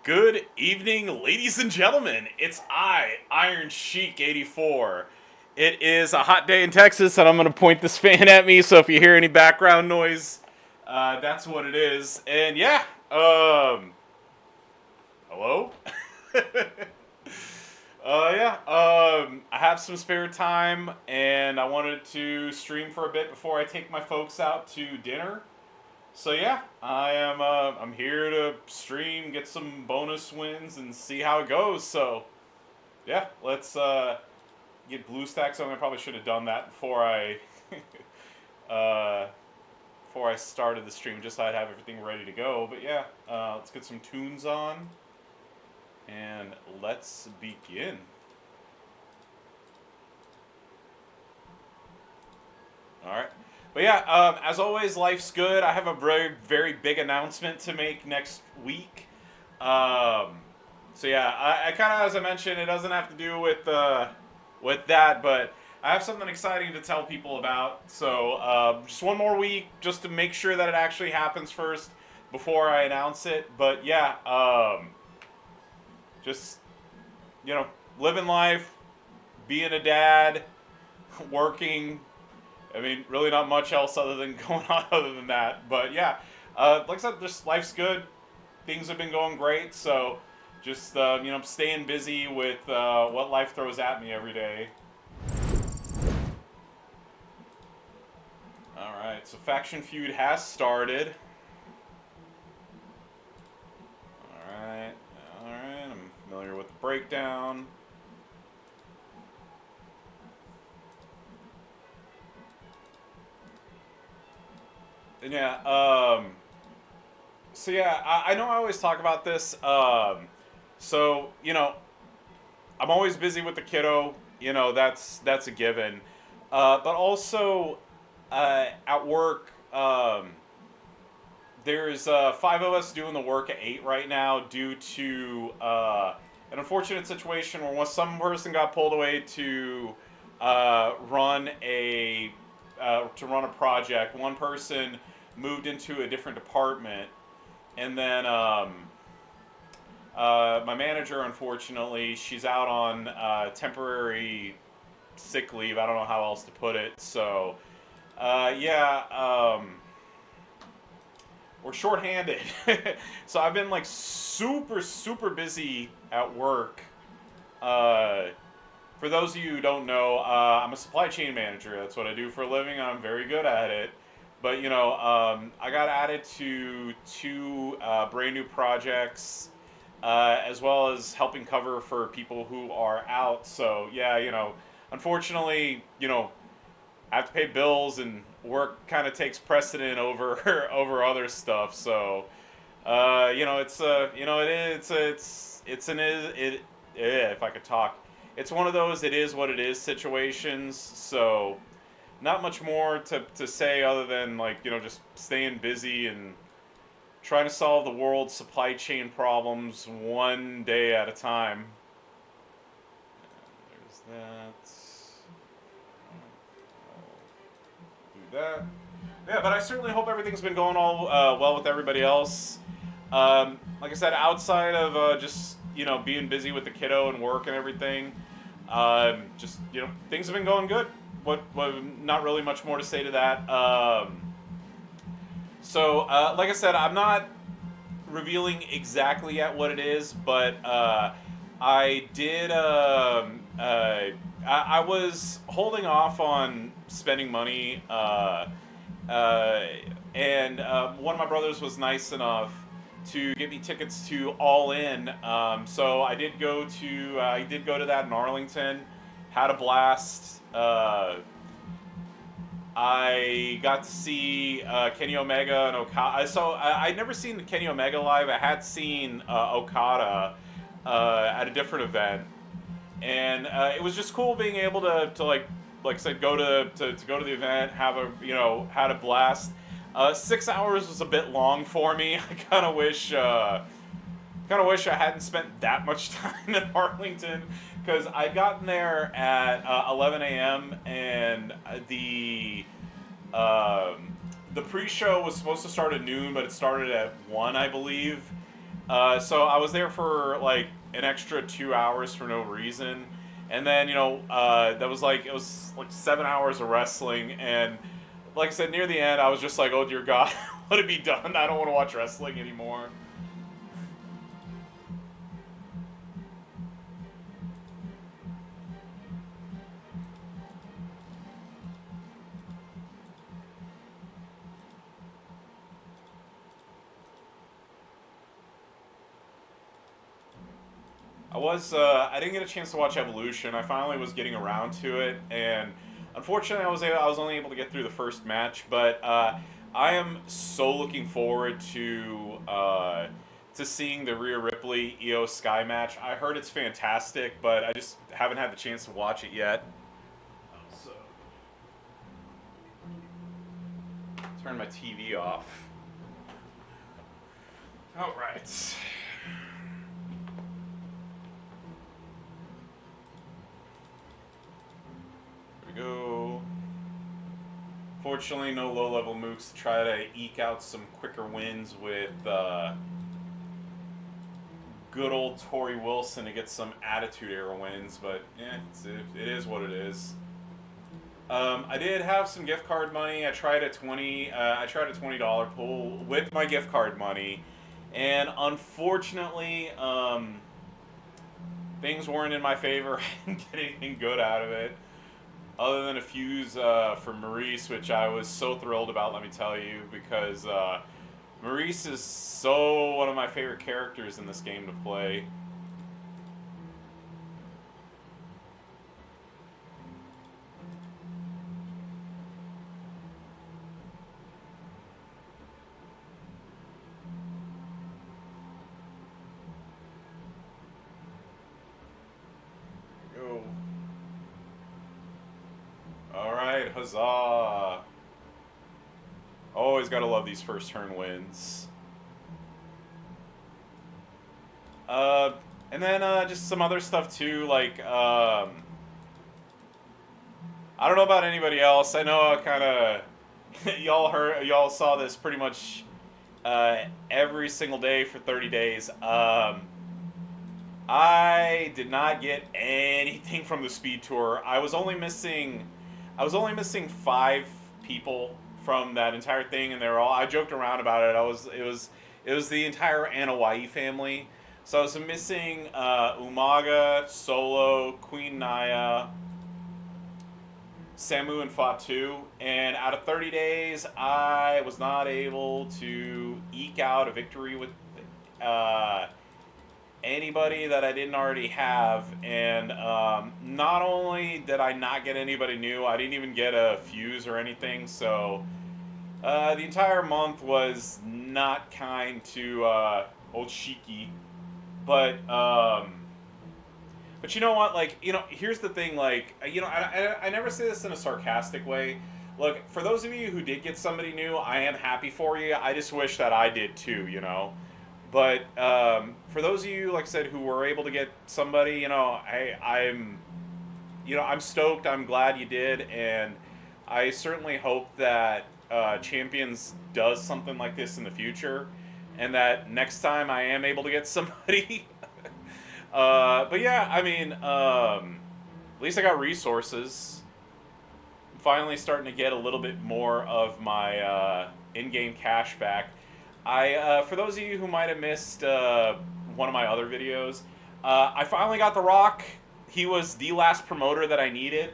Good evening, ladies and gentlemen. It's I, Iron Sheik 84. It is a hot day in Texas, and I'm going to point this fan at me, so if you hear any background noise, that's what it is. And yeah, hello? I have some spare time, and I wanted to stream for a bit before I take my folks out to dinner. So yeah, I'm here to stream, get some bonus wins, and see how it goes. So yeah, let's get blue stacks on. I probably should have done that before I uh, before I started the stream, just so I'd have everything ready to go. But yeah, let's get some tunes on, and let's begin. All right. But yeah, as always, life's good. I have a very, very big announcement to make next week. Um, so yeah, I kind of, as I mentioned, it doesn't have to do with that, but I have something exciting to tell people about. So just one more week, just to make sure that it actually happens first before I announce it. But yeah, just living life, being a dad, working. I mean, really not much else other than going on other than that. But yeah, like I said, just life's good. Things have been going great. So just staying busy with what life throws at me every day. All right, so Faction Feud has started. All right, all right. I'm familiar with the breakdown. And yeah, so yeah, I know I always talk about this. So I'm always busy with the kiddo. That's a given. But also at work, there's five of us doing the work at 8 right now due to an unfortunate situation where some person got pulled away to run a project. One person moved into a different department, and then my manager, unfortunately, she's out on temporary sick leave. I don't know how else to put it. So, yeah, we're shorthanded. So I've been like super, super busy at work. For those of you who don't know, I'm a supply chain manager. That's what I do for a living. I'm very good at it. But I got added to two brand new projects, as well as helping cover for people who are out. So yeah, unfortunately, I have to pay bills, and work kind of takes precedent over over other stuff. So it's an it if I could talk. It's one of those it is what it is situations. So not much more to say other than just staying busy and trying to solve the world's supply chain problems one day at a time. There's that. Do that. Yeah, but I certainly hope everything's been going all well with everybody else. Like I said, outside of just being busy with the kiddo and work and everything, just things have been going good. What not really much more to say to that. So like I said, I'm not revealing exactly yet what it is, but I did. I was holding off on spending money, and one of my brothers was nice enough to get me tickets to All In. So I did go to that in Arlington. Had a blast. I got to see Kenny Omega and Okada. So I'd never seen Kenny Omega live. I had seen Okada at a different event, and it was just cool being able to like I said, go to go to the event, have had a blast. 6 hours was a bit long for me. I kind of wish I hadn't spent that much time in Arlington, because I'd gotten there at 11 a.m. and the pre-show was supposed to start at noon, but it started at 1, I believe. So I was there for like an extra 2 hours for no reason, and then that was like it was like 7 hours of wrestling, and like I said, near the end, I was just like, oh dear God, let it be done. I don't want to watch wrestling anymore. I didn't get a chance to watch Evolution. I finally was getting around to it, and unfortunately, I was only able to get through the first match. But I am so looking forward to seeing the Rhea Ripley Io Sky match. I heard it's fantastic, but I just haven't had the chance to watch it yet. So turn my TV off. All right. Go. Fortunately, no low-level mooks to try to eke out some quicker wins with good old Tori Wilson to get some Attitude Era wins, but yeah, it is what it is. I did have some gift card money. I tried a $20 pull with my gift card money, and unfortunately, things weren't in my favor. I didn't get anything good out of it other than a fuse for Maurice, which I was so thrilled about, let me tell you, because Maurice is so one of my favorite characters in this game to play. Go. Alright, huzzah! Always gotta love these first turn wins. And then just some other stuff too, like I don't know about anybody else. I know I kind of y'all saw this pretty much every single day for 30 days. I did not get anything from the speed tour. I was only missing 5 people from that entire thing, and they were all. I joked around about it. It was the entire Anawai family. So I was missing Umaga, Solo, Queen Naya, Samu, and Fatu. And out of 30 days, I was not able to eke out a victory with uh, anybody that I didn't already have. And not only did I not get anybody new, I didn't even get a fuse or anything. So the entire month was not kind to old Shiki. But you know what? Like, here's the thing. Like, I never say this in a sarcastic way. Look, for those of you who did get somebody new, I am happy for you. I just wish that I did too. But for those of you, like I said, who were able to get somebody, I'm stoked. I'm glad you did, and I certainly hope that Champions does something like this in the future, and that next time I am able to get somebody. But yeah, I mean, at least I got resources. I'm finally starting to get a little bit more of my in-game cash back. For those of you who might have missed one of my other videos, I finally got The Rock. He was the last promoter that I needed.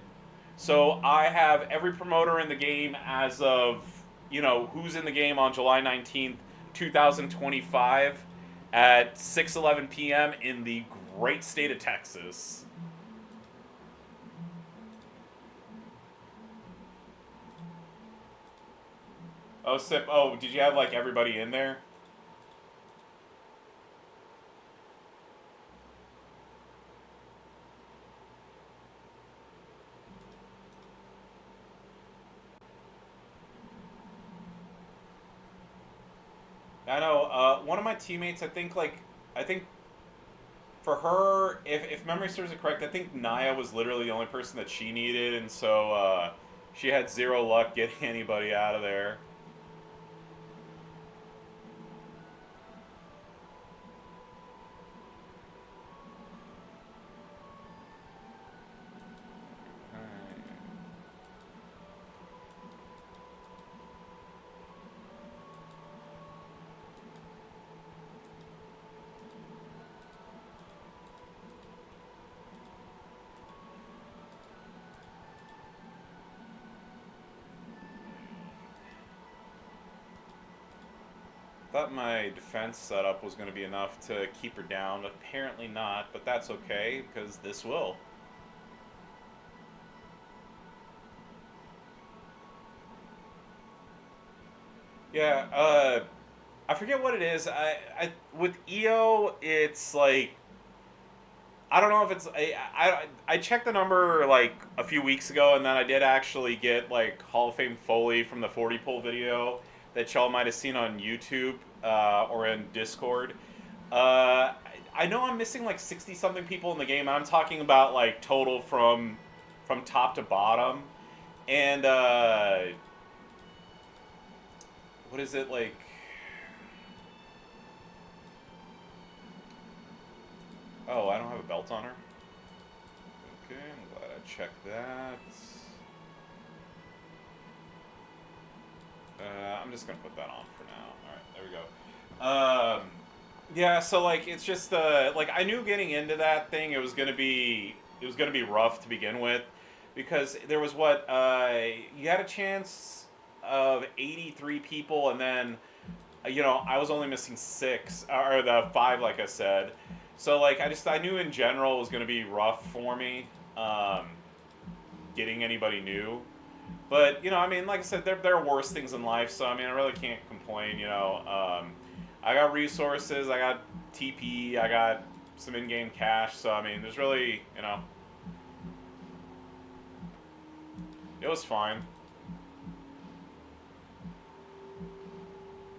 So I have every promoter in the game as of, who's in the game on July 19th, 2025 at 6:11 p.m. in the great state of Texas. Oh, Sip. Oh, did you have like everybody in there? I know. One of my teammates, I think for her, if memory serves it correct, I think Naya was literally the only person that she needed, and so she had zero luck getting anybody out of there. Thought my defense setup was going to be enough to keep her down. Apparently not, but that's okay, because this will. Yeah, I forget what it is. With EO, it's like I don't know if it's I checked the number like a few weeks ago, and then I did actually get like Hall of Fame Foley from the 40 pull video that y'all might have seen on YouTube or in Discord. I know I'm missing like 60 something people in the game. I'm talking about like total from top to bottom, and what is it like? Oh, I don't have a belt on her. Okay, I'm glad I checked that. I'm just gonna put that on for now. All right, there we go. Yeah, so like it's just like I knew getting into that thing it was gonna be rough to begin with because there was what you had a chance of 83 people and then I was only missing six or the five like I said. So like I knew in general it was gonna be rough for me getting anybody new. But I mean, like I said, there are worse things in life. So I mean, I really can't complain. I got resources, I got TP, I got some in-game cash. So I mean, there's really, it was fine.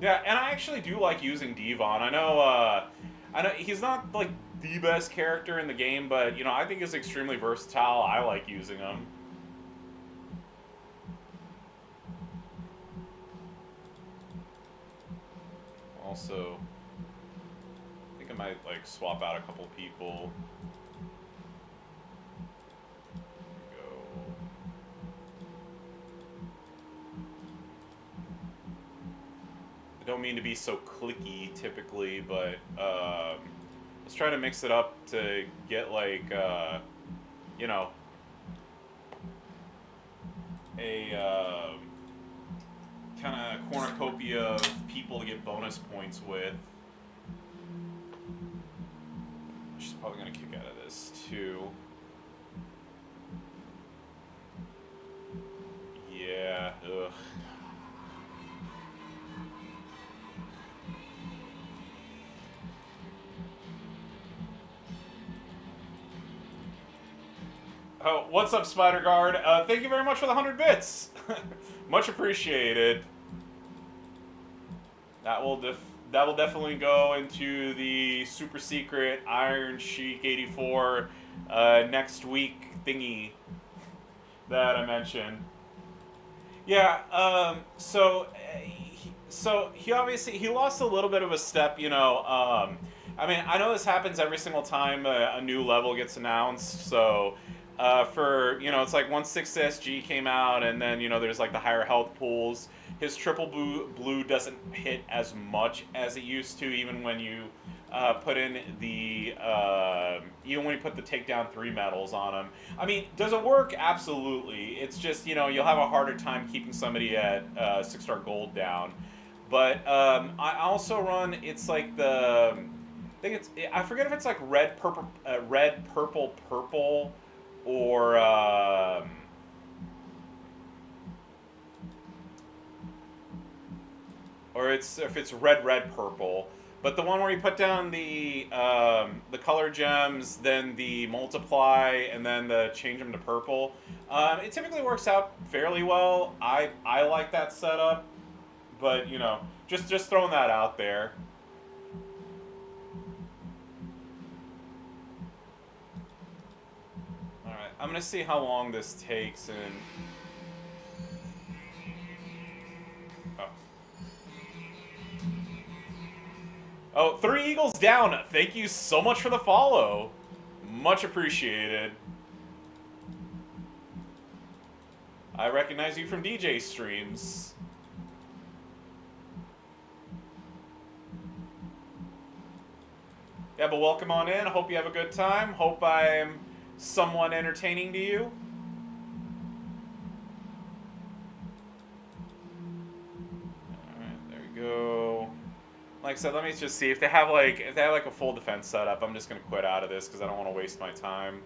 Yeah, and I actually do like using Devon. I know he's not like the best character in the game, but I think he's extremely versatile. I like using him. Also, I think I might like swap out a couple people. Go. I don't mean to be so clicky typically, but let's try to mix it up to get like you know a kind of cornucopia of people to get bonus points with. She's probably gonna kick out of this too. Yeah. Ugh. Oh, what's up, Spider Guard? Thank you very much for the 100 bits. Much appreciated. That will definitely go into the super secret Iron Sheik 84 next week thingy that I mentioned. Yeah. So he obviously he lost a little bit of a step. I mean, I know this happens every single time a new level gets announced. So for it's like once 6 SG came out, and then there's like the higher health pools. His triple blue doesn't hit as much as it used to, even when you put in the even when you put the takedown 3 medals on him. I mean, does it work? Absolutely. It's just you'll have a harder time keeping somebody at 6-star gold down. But I also run. It's like I forget if it's like red, purple, purple, or if it's red, red, purple. But the one where you put down the color gems, then the multiply, and then the change them to purple, it typically works out fairly well. I like that setup, but just throwing that out there. All right, I'm gonna see how long this takes and. Oh, 3 Eagles down. Thank you so much for the follow. Much appreciated. I recognize you from DJ streams. Yeah, but welcome on in. Hope you have a good time. Hope I'm somewhat entertaining to you. Alright, there we go. Like I said, let me just see if they have like a full defense setup. I'm just gonna quit out of this because I don't want to waste my time.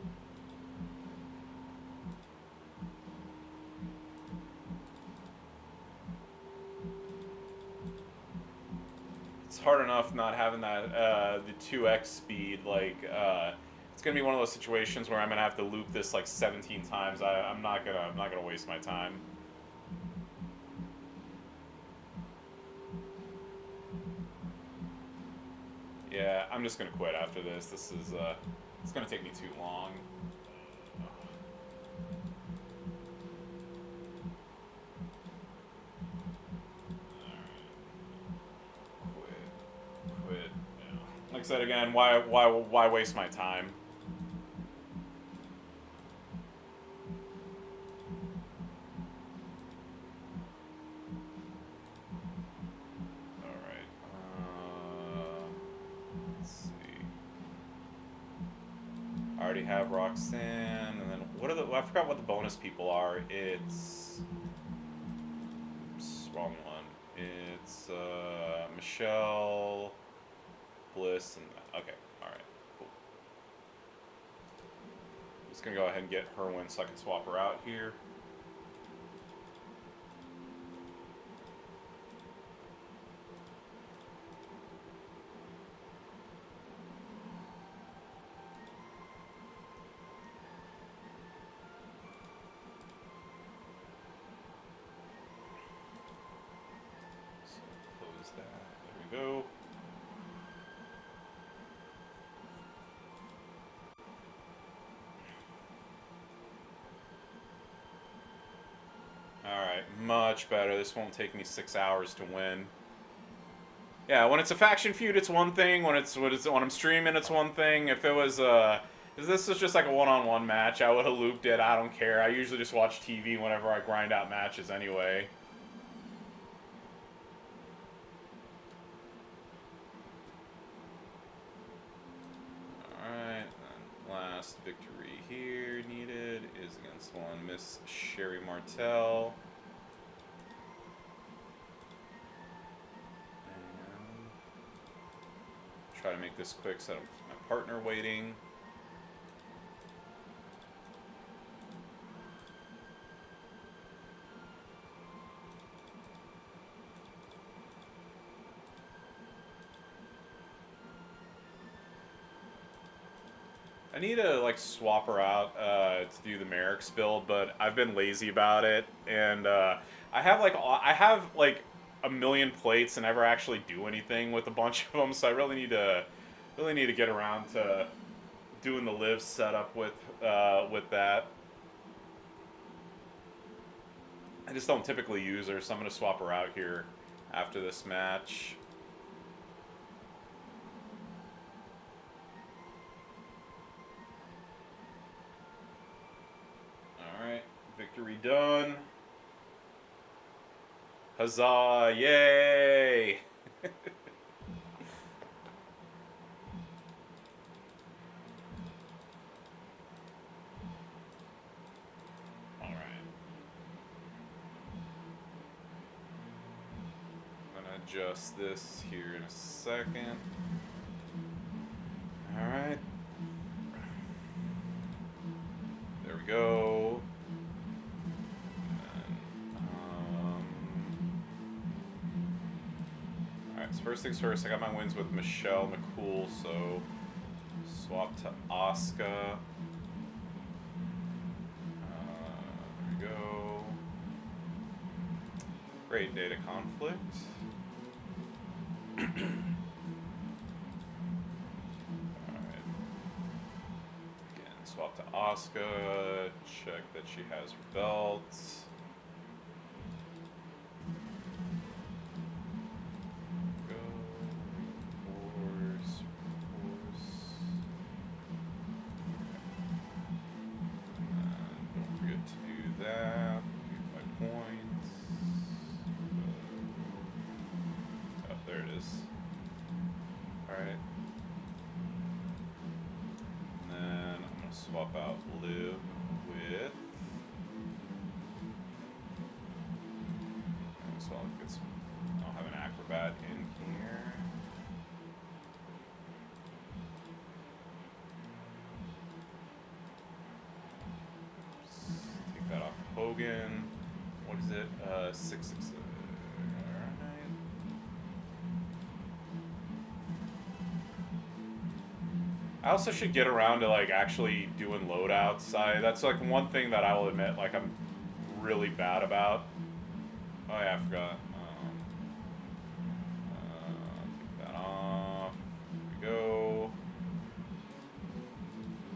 It's hard enough not having that the 2x speed. It's gonna be one of those situations where I'm gonna have to loop this like 17 times. I'm not gonna waste my time. Yeah, I'm just gonna quit after this. This is it's gonna take me too long. Quit. Yeah. Like I said again, why waste my time? All right. Let's see. I already have Roxanne, and then what are the? I forgot what the bonus people are. It's wrong one. It's Michelle, Bliss, and okay. All right. Cool. I'm just gonna go ahead and get her win so I can swap her out here. There we go. Alright, much better. This won't take me 6 hours to win. Yeah, when it's a faction feud, it's one thing. When I'm streaming, it's one thing. If this was just like a one-on-one match, I would have looped it. I don't care. I usually just watch TV whenever I grind out matches anyway. Last victory here needed is against one Miss Sherry Martel. And try to make this quick so I don't keep my partner waiting. I need to like swap her out to do the Merrick's build, but I've been lazy about it, and I have like a million plates and never actually do anything with a bunch of them. So I really need to get around to doing the live setup with that. I just don't typically use her, so I'm gonna swap her out here after this match. Victory done. Huzzah, yay! Alright. I'm gonna adjust this here in a second. Alright. There we go. So first things first, I got my wins with Michelle McCool, so swap to Asuka. There we go. Great data conflict. Alright. Again, swap to Asuka. Check that she has her belts. Swap out Liv with. So I'll have an acrobat in here. Hogan. What is it? 666. Alright. I also should get around to like actually doing loadouts. That's like one thing that I will admit like I'm really bad about. Oh yeah, I forgot. Take that off. There we go.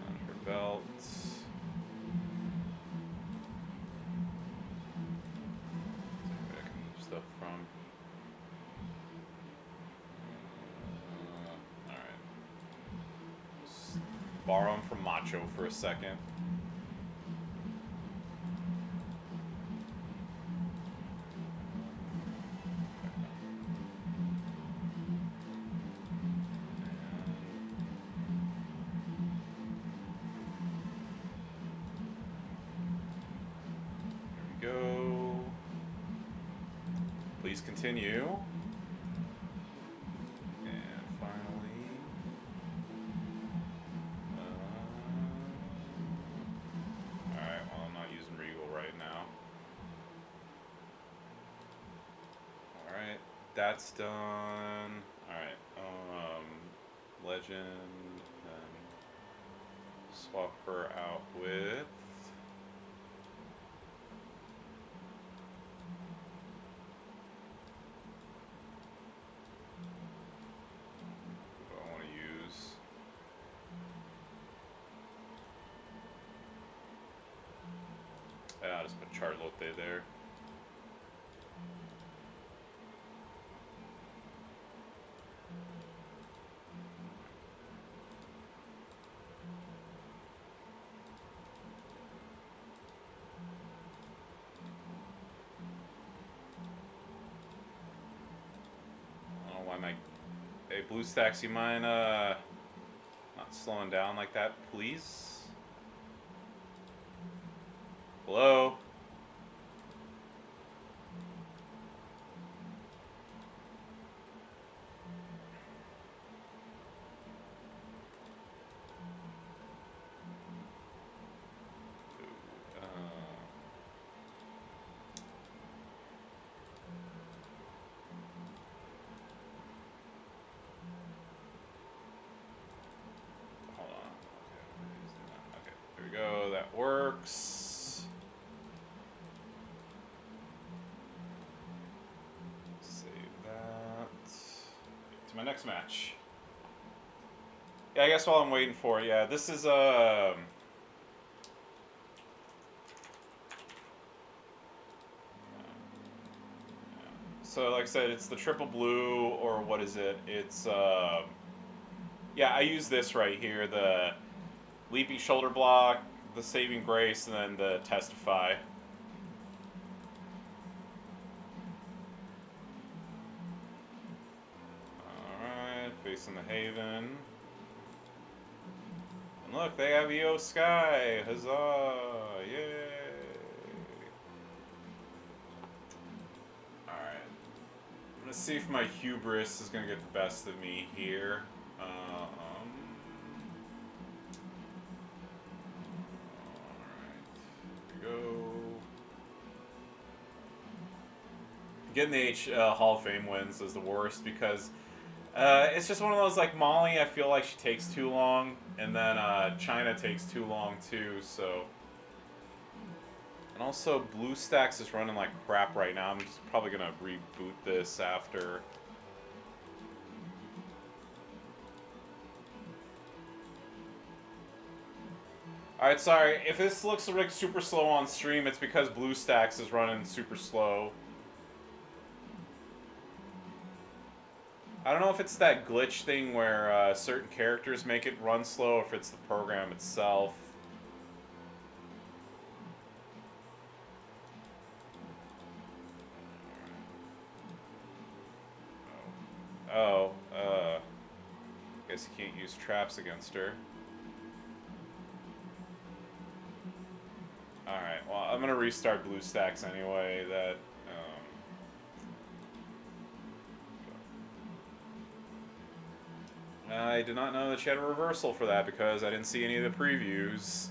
On her belt. I can move stuff from. Alright. Borrow him from Macho for a second. There we go. Please continue. And finally. Alright, well, I'm not using Regal right now. Alright, that's done. Alright, Legend, then swap her out with. Who do I want to use? Yeah, I'll just put Charlotte there. Hey, BlueStacks, you mind not slowing down like that, please? Hello? Go, that works. Save that. To my next match. Yeah, I guess while I'm waiting for it, yeah, this is so like I said, it's the triple blue, or what is it? It's yeah, I use this right here, the leaping shoulder block, the saving grace, and then the testify. Alright, facing the Haven. And look, they have EO Sky! Huzzah! Yay! Alright. I'm gonna see if my hubris is gonna get the best of me here. Getting the Hall of Fame wins is the worst because it's just one of those, like, Molly, I feel like she takes too long, and then China takes too long too, so. And also, BlueStacks is running like crap right now. I'm just probably going to reboot this after. Alright, sorry. If this looks like super slow on stream, it's because BlueStacks is running super slow. I don't know if it's that glitch thing where certain characters make it run slow, or if it's the program itself. Guess you can't use traps against her. Alright, well, I'm gonna restart BlueStacks anyway. I did not know that she had a reversal for that because I didn't see any of the previews.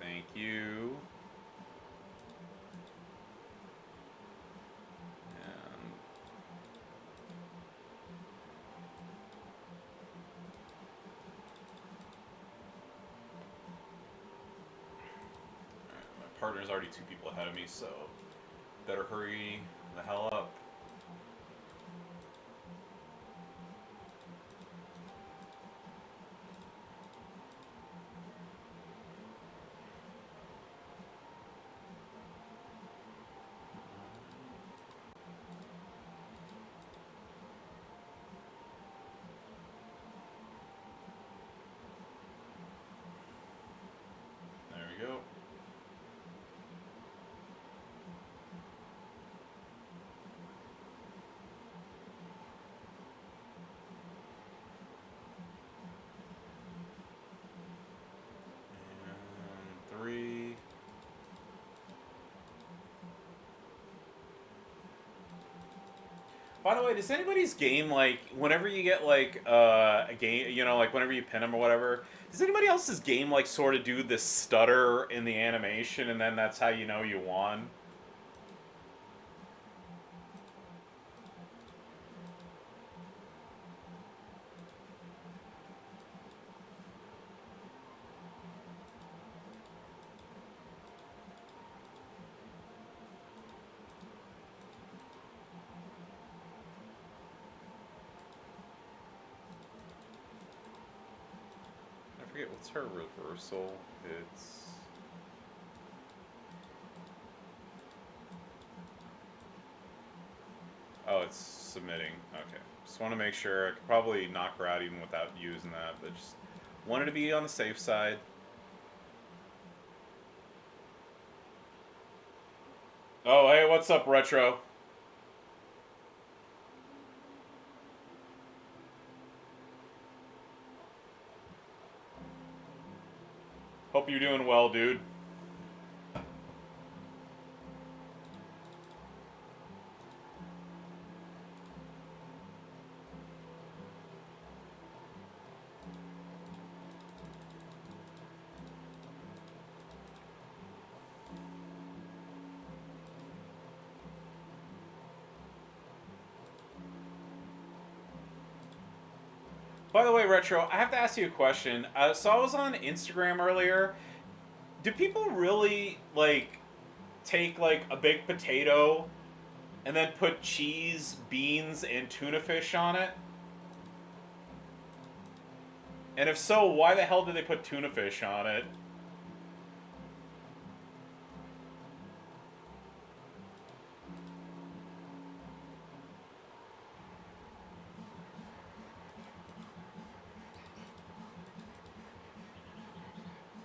Thank you. And my partner's already 2 people ahead of me, so better hurry the hell up. There we go. And 3. By the way, does anybody's game, like, whenever you get, like, a game, you know, like, whenever you pin them or whatever, does anybody else's game, like, sort of do this stutter in the animation, and then that's how you know you won? I forget, what's her reversal? It's... Oh, it's submitting. Okay. Just want to make sure. I could probably knock her out even without using that, but just wanted to be on the safe side. Oh, hey, what's up, Retro? Hope you're doing well, dude. By the way, Retro, I have to ask you a question. So I was on Instagram earlier. Do people really, like, take, like, a big potato and then put cheese, beans, and tuna fish on it? And if so, why the hell did they put tuna fish on it?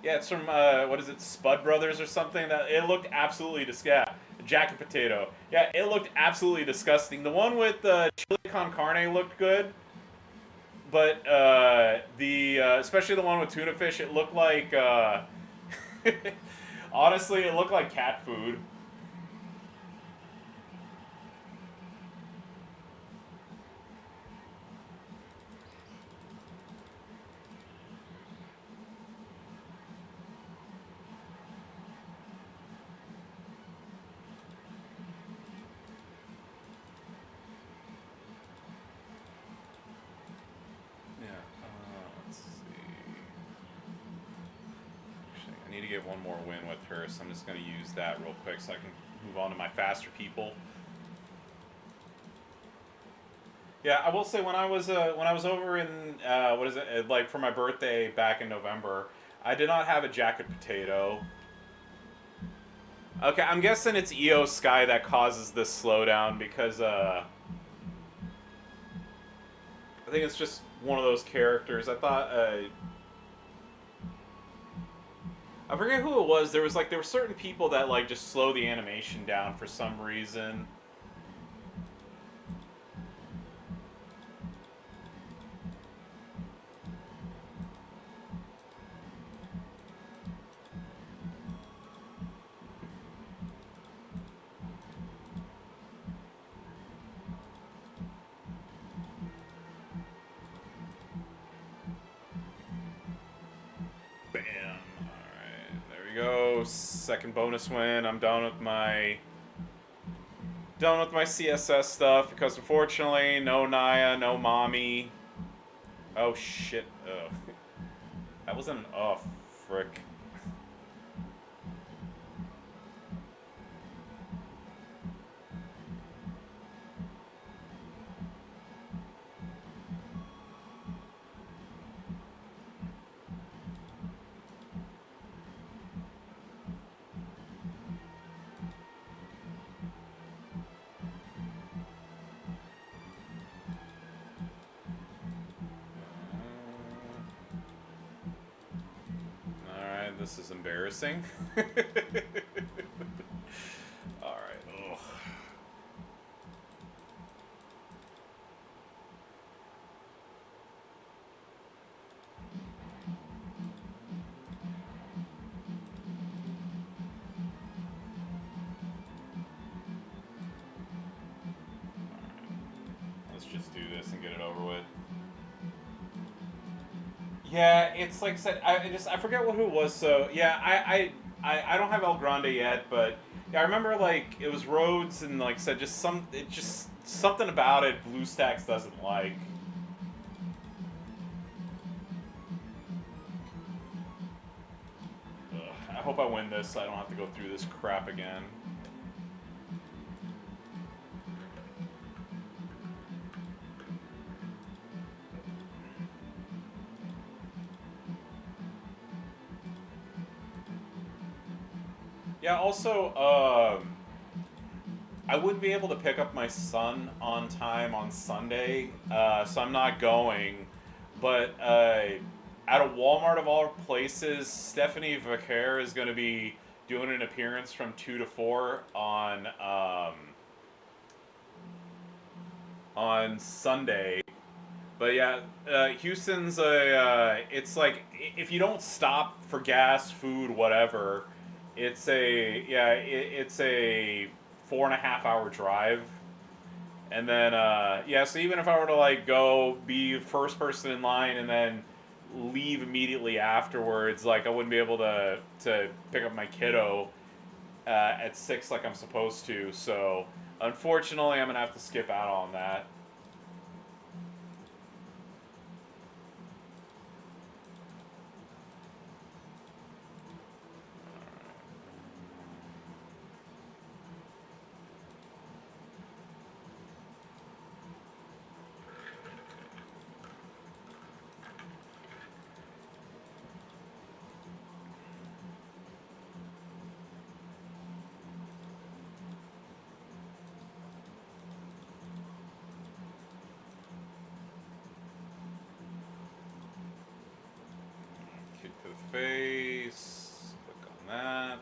Yeah, it's from what is it, Spud Brothers or something? That it looked absolutely disgusting. Jacket potato. Yeah, it looked absolutely disgusting. The one with chili con carne looked good, but the especially the one with tuna fish, it looked like honestly, it looked like cat food. Yeah. Let's see. Actually, I need to get one more win with her, so I'm just going to use that real quick so I can move on to my faster people. Yeah, I will say when I was over in what is it, like for my birthday back in November, I did not have a jacket potato. Okay, I'm guessing it's EO Sky that causes this slowdown because I think it's just one of those characters. I thought I forget who it was. There were certain people that like just slow the animation down for some reason. Bam. Alright, there we go. Second bonus win. I'm done with my CSS stuff because unfortunately no Naya, no mommy. Oh shit. Ugh. That wasn't an frick. Alright, this is embarrassing. Alright, ugh. Let's just do this and get it over with. Yeah, it's like I said. I forget who it was. So yeah, I don't have El Grande yet, but yeah, I remember like it was Rhodes and like said just something about it. BlueStacks doesn't like. Ugh, I hope I win this. So I don't have to go through this crap again. Yeah, also, I wouldn't be able to pick up my son on time on Sunday, so I'm not going. But at a Walmart of all places, Stephanie Vaquer is going to be doing an appearance from 2 to 4 on Sunday. But yeah, Houston's it's like if you don't stop for gas, food, whatever, it's a 4.5 hour drive, and then yeah. So even if I were to like go be first person in line and then leave immediately afterwards, like I wouldn't be able to pick up my kiddo at 6 like I'm supposed to. So unfortunately, I'm gonna have to skip out on that. Kick to the face. Click on that.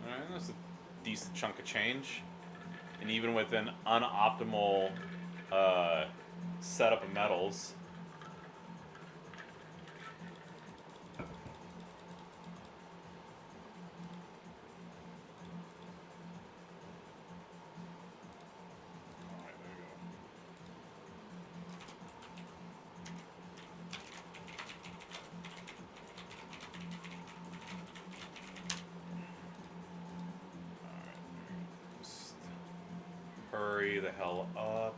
Alright, that's a decent chunk of change. And even with an unoptimal uh, setup of metals. Alright, there we go. Just hurry the hell up.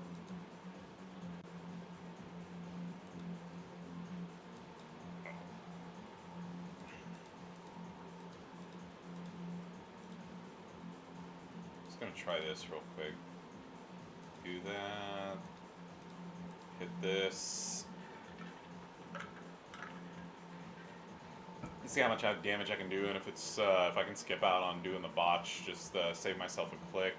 Just gonna try this real quick. Do that. this. See how much damage I can do, and if it's if I can skip out on doing the botch, just save myself a click.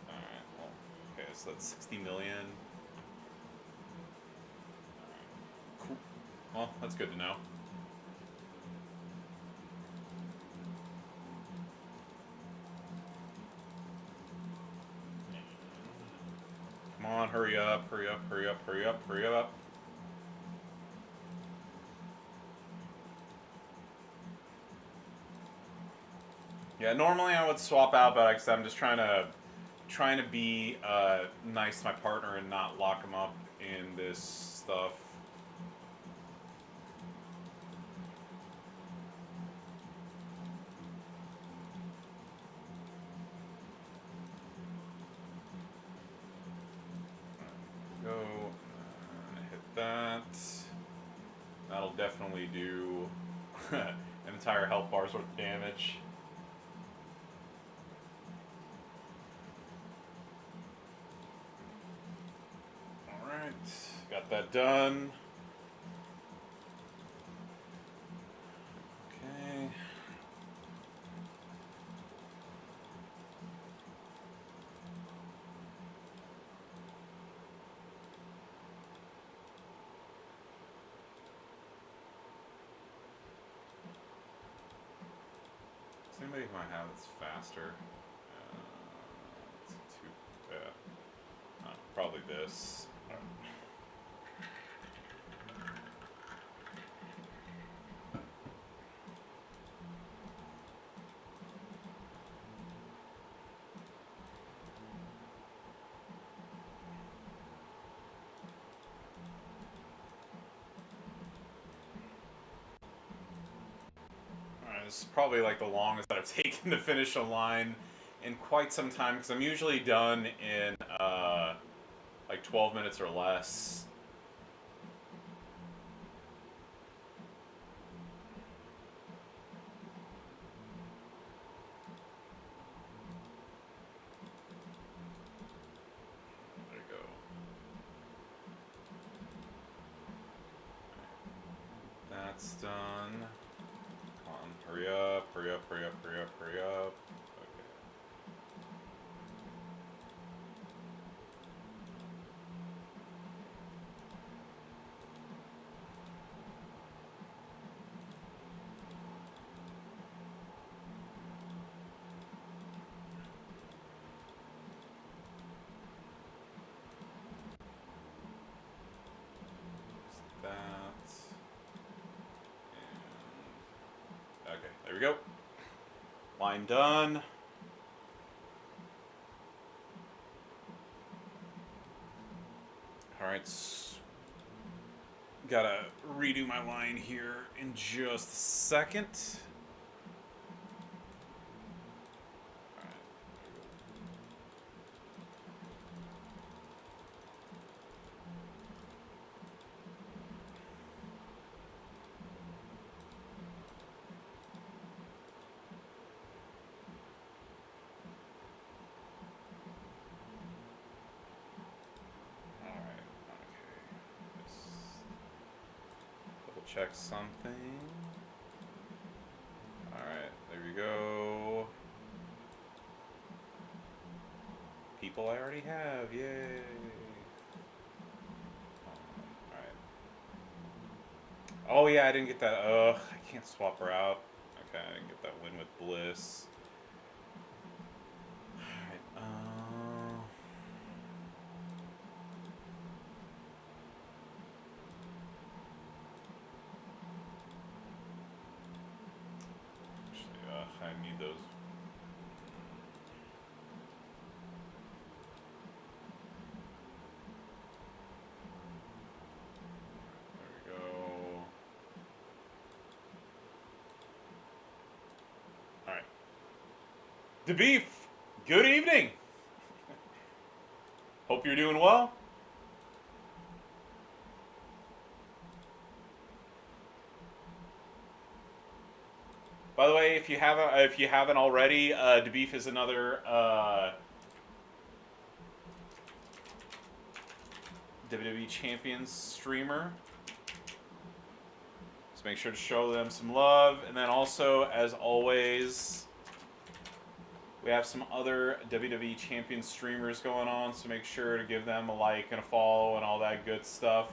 All right. Well, okay, so that's 60 million. All right. Cool. Well, that's good to know. Come on, hurry up, hurry up, hurry up, hurry up, hurry up. Yeah, normally I would swap out, but like I said, I'm just trying to be nice to my partner and not lock him up in this stuff. Go hit that. That'll definitely do an entire health bar's worth of damage. Alright, got that done. Okay. Does anybody who I have that's faster? It's too bad. Probably this. This is probably like the longest that I've taken to finish a line in quite some time, because I'm usually done in like 12 minutes or less. There you go. That's done. Hurry up, hurry up, hurry up, hurry up, hurry up. Okay. That. And okay, there we go. Line done. Alright, gotta redo my line here in just a second. Check something. Alright, there we go. People I already have, yay! Alright. Oh yeah, I didn't get that, I can't swap her out. Okay, I didn't get that win with Bliss. I need those. There we go. Alright. The Beef, good evening. Hope you're doing well. By the way, if you haven't already, DeBeef is another WWE Champions streamer. So make sure to show them some love. And then also, as always, we have some other WWE Champions streamers going on. So make sure to give them a like and a follow and all that good stuff.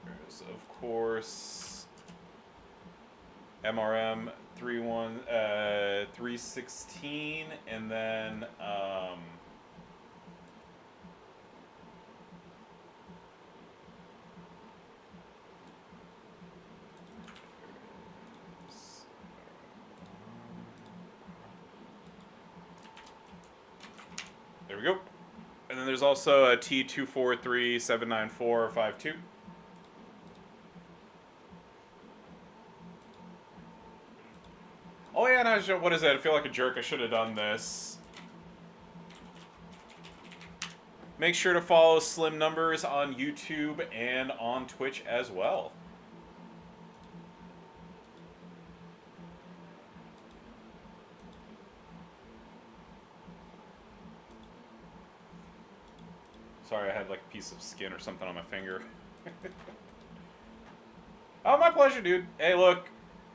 There's, of course, MRM 316, and then there we go. And then there's also a T24379452. Oh yeah, no, what is that? I feel like a jerk. I should have done this. Make sure to follow Slim Numbers on YouTube and on Twitch as well. Sorry, I had like a piece of skin or something on my finger. Oh, my pleasure, dude. Hey, look.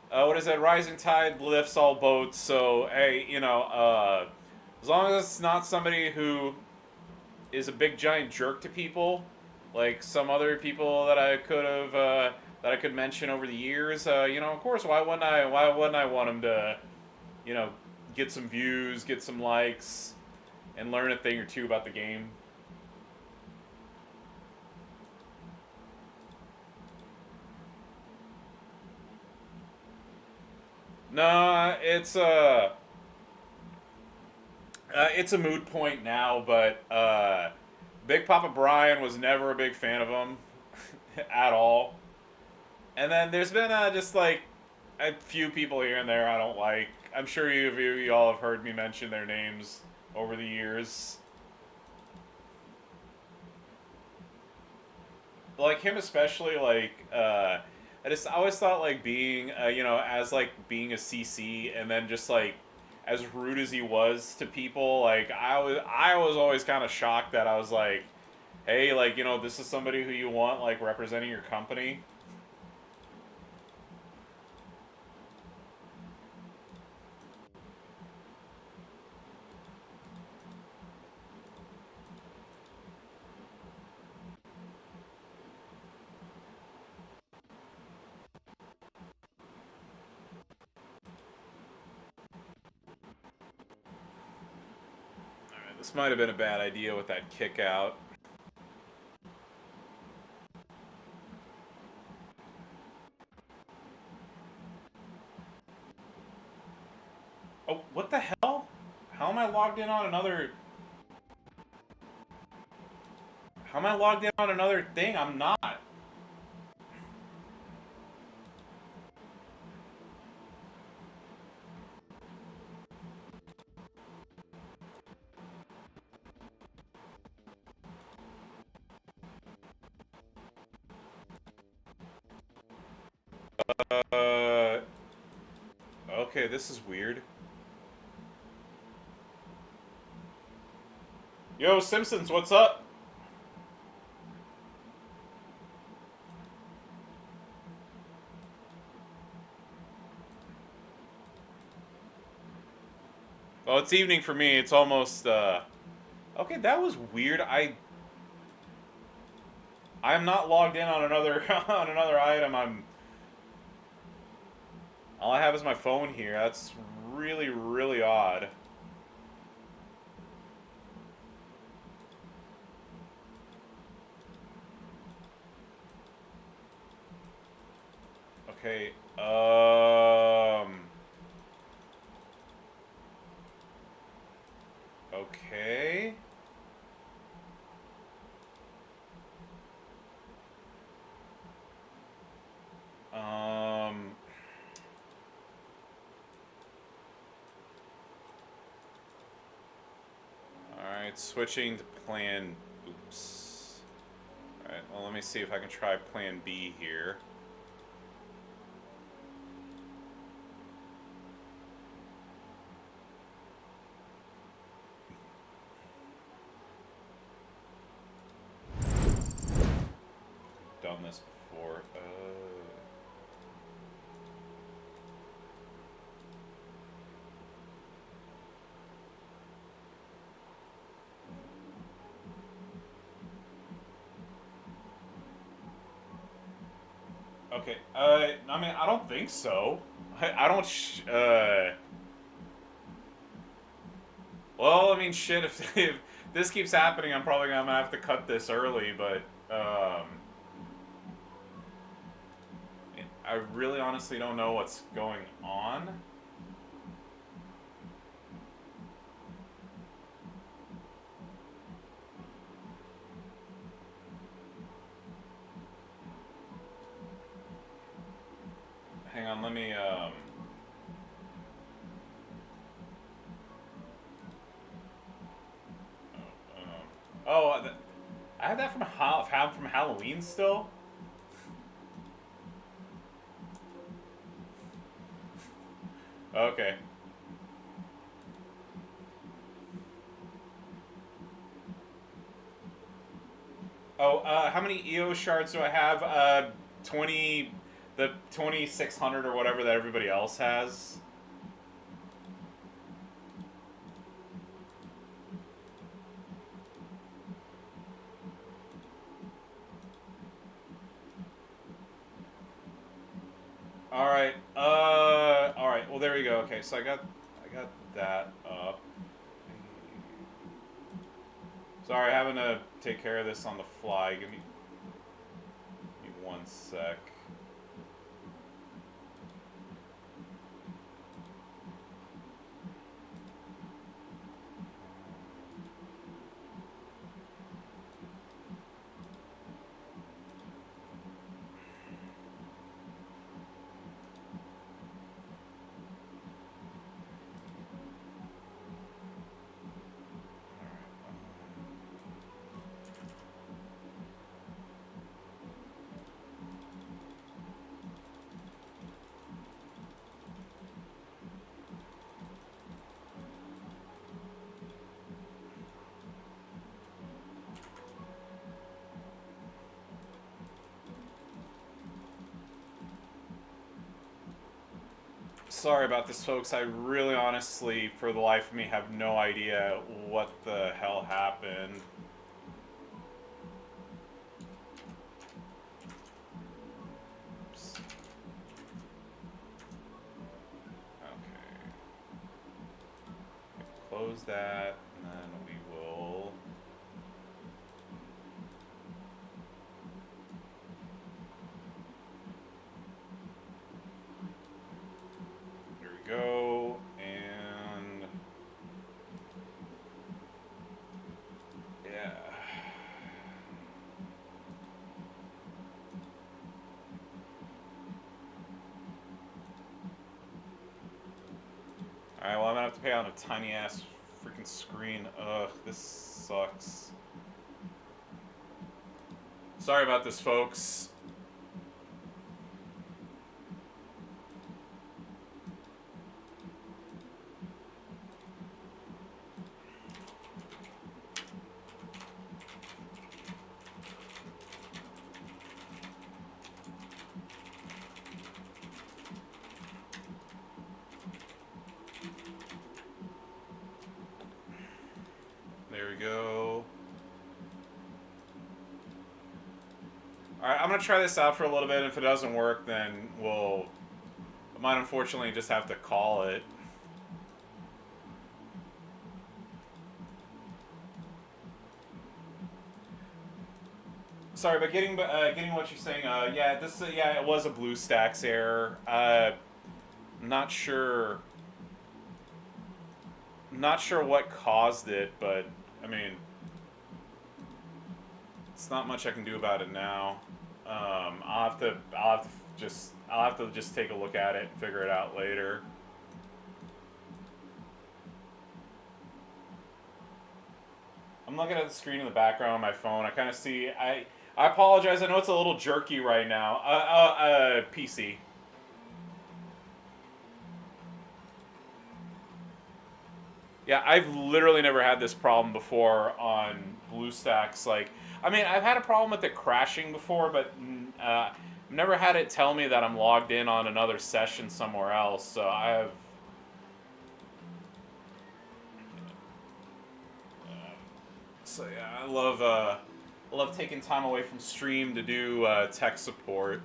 What is that? Rising tide lifts all boats. So, hey, you know, as long as it's not somebody who is a big giant jerk to people, like some other people that I could have, that I could mention over the years, you know, of course, why wouldn't I want them to, you know, get some views, get some likes, and learn a thing or two about the game? No, it's a moot point now, but Big Papa Brian was never a big fan of him at all. And then there's been just like a few people here and there I don't like. I'm sure you all have heard me mention their names over the years. Like him especially, like I always thought like being you know, as like being a CC, and then just like as rude as he was to people, like I was always kind of shocked that I was like, hey, like, you know, this is somebody who you want like representing your company. Alright, this might have been a bad idea with that kick out. Oh, what the hell? How am I logged in on another... How am I logged in on another thing? I'm not. Uh... Okay, this is weird. Yo, Simpsons, what's up? Well, it's evening for me. It's almost, Okay, that was weird. I'm not logged in on another on another item. All I have is my phone here. That's really, really odd. Okay, okay. Alright, switching to plan... Oops. Alright, well, let me see if I can try plan B here. this before. Okay. I mean, I don't think so. I don't. Well, I mean, shit. If this keeps happening, I'm probably gonna have to cut this early. But I really, honestly don't know what's going on. Hang on. Let me. Oh, I had that from from Halloween still. Okay. Oh, how many EO shards do I have? 20, the 2600 or whatever that everybody else has. All right. All right. Well, there we go. Okay, so I got that up. Sorry, having to take care of this on the fly. Give me 1 sec. Sorry about this, folks. I really, honestly, for the life of me, have no idea what the hell happened. Oops. Okay. Close that, and then we will. Go, and yeah. Alright, well, I'm gonna have to pay on a tiny ass freaking screen. Ugh, this sucks. Sorry about this, folks. There we go. Alright, I'm gonna try this out for a little bit. If it doesn't work, then I might unfortunately just have to call it. Sorry, but getting what you're saying. Yeah, yeah, it was a BlueStacks error. Not sure. Not sure what caused it, but I mean, it's not much I can do about it now. I'll have to just take a look at it and figure it out later. I'm looking at the screen in the background on my phone. I kind of see. I apologize. I know it's a little jerky right now. PC. Yeah, I've literally never had this problem before on BlueStacks. Like, I mean, I've had a problem with it crashing before, but I've never had it tell me that I'm logged in on another session somewhere else, so I have. So yeah, I love taking time away from stream to do tech support.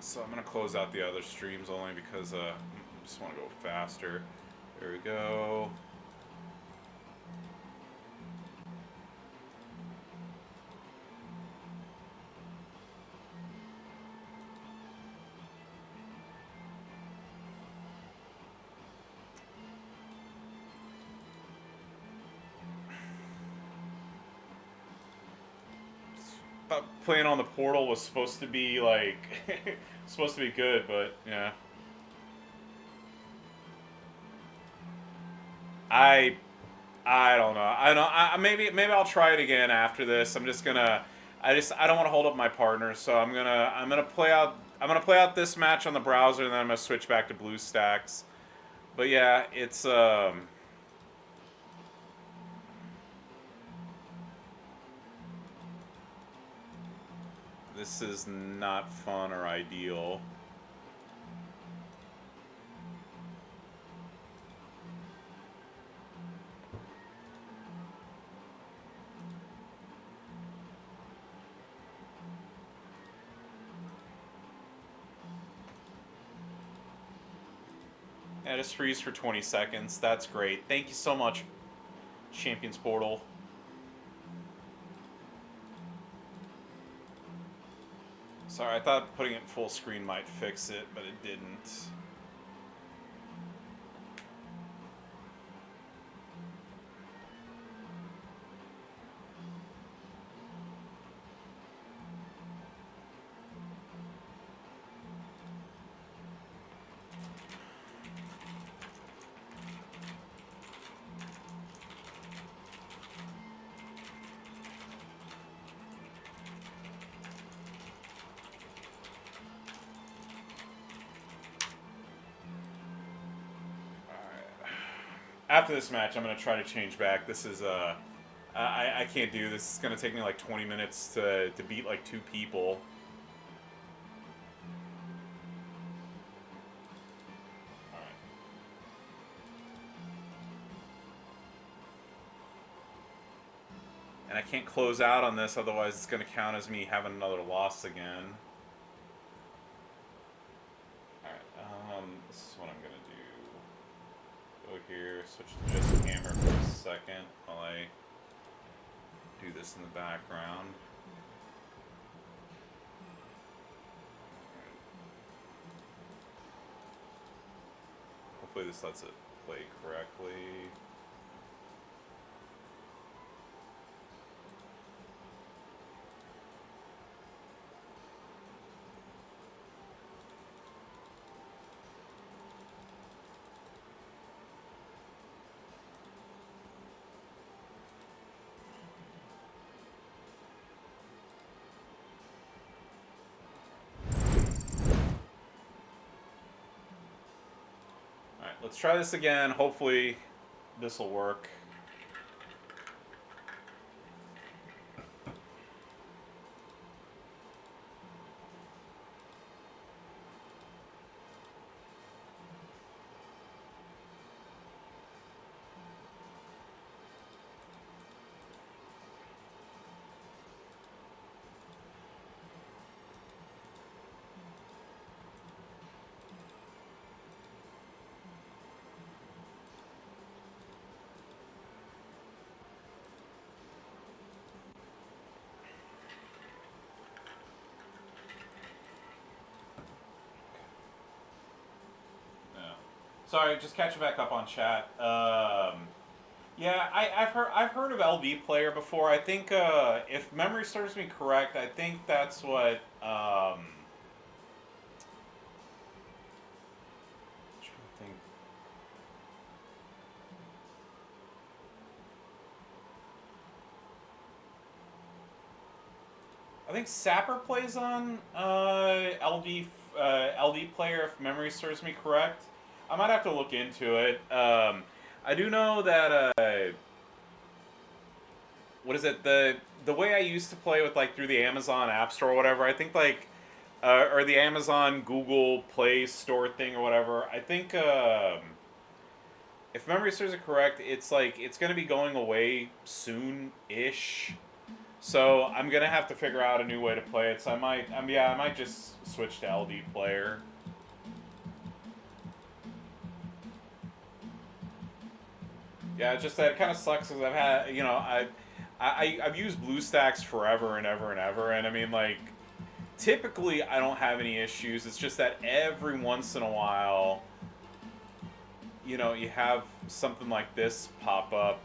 So I'm gonna close out the other streams only because I just want to go faster. There we go. Thought playing on the portal was supposed to be like supposed to be good, but yeah. I I don't know. I don't. Maybe I'll try it again after this. I'm just gonna. I don't want to hold up my partner, so I'm gonna play out. I'm gonna play out this match on the browser, and then I'm gonna switch back to BlueStacks. But yeah, it's this is not fun or ideal. Yeah, just freeze for 20 seconds. That's great. Thank you so much, Champions Portal. Sorry, I thought putting it full screen might fix it, but it didn't. After this match, I'm gonna try to change back. This is I can't do this. It's gonna take me like 20 minutes to beat like 2 people. Alright. And I can't close out on this, otherwise it's gonna count as me having another loss again. Alright, this is what I'm gonna do. Go here, switch to just hammer for a second while I do this in the background. Hopefully this lets it play correctly. Let's try this again. Hopefully this will work. Sorry, just catching back up on chat. Yeah, I've heard of LB Player before. I think if memory serves me correct, I think that's what. I'm trying to think. I think Sapper plays on LD player if memory serves me correct. I might have to look into it. I do know that what is it, the way I used to play with like through the Amazon App Store or whatever. I think like or the Amazon Google Play Store thing or whatever. I think if memory serves it correct, it's like it's going to be going away soon ish. So I'm gonna have to figure out a new way to play it. So I might just switch to LD player. Yeah, it's just that it kind of sucks because I've had, I've used BlueStacks forever and ever and ever, and I mean like, typically I don't have any issues. It's just that every once in a while, you have something like this pop up.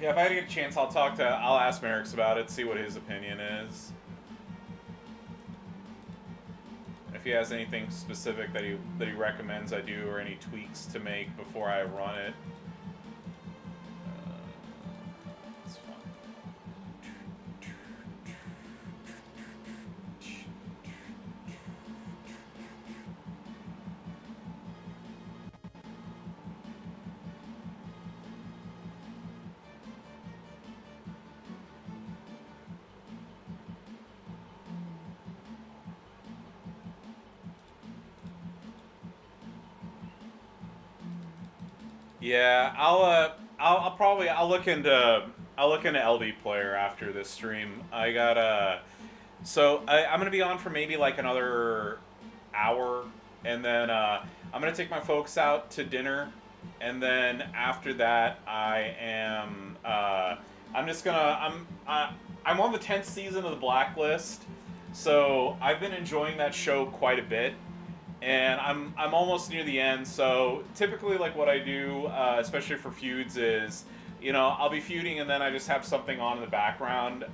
Yeah, if I get a chance, I'll ask Merrick's about it, see what his opinion is. If he has anything specific that he recommends I do or any tweaks to make before I run it. That's fun. Yeah, I'll look into LD player after this stream. I'm gonna be on for maybe like another hour, and then I'm gonna take my folks out to dinner, and then after that I'm just gonna I'm on the 10th season of the Blacklist, so I've been enjoying that show quite a bit, and I'm almost near the end. So typically, like what I do, especially for feuds, is I'll be feuding and then I just have something on in the background.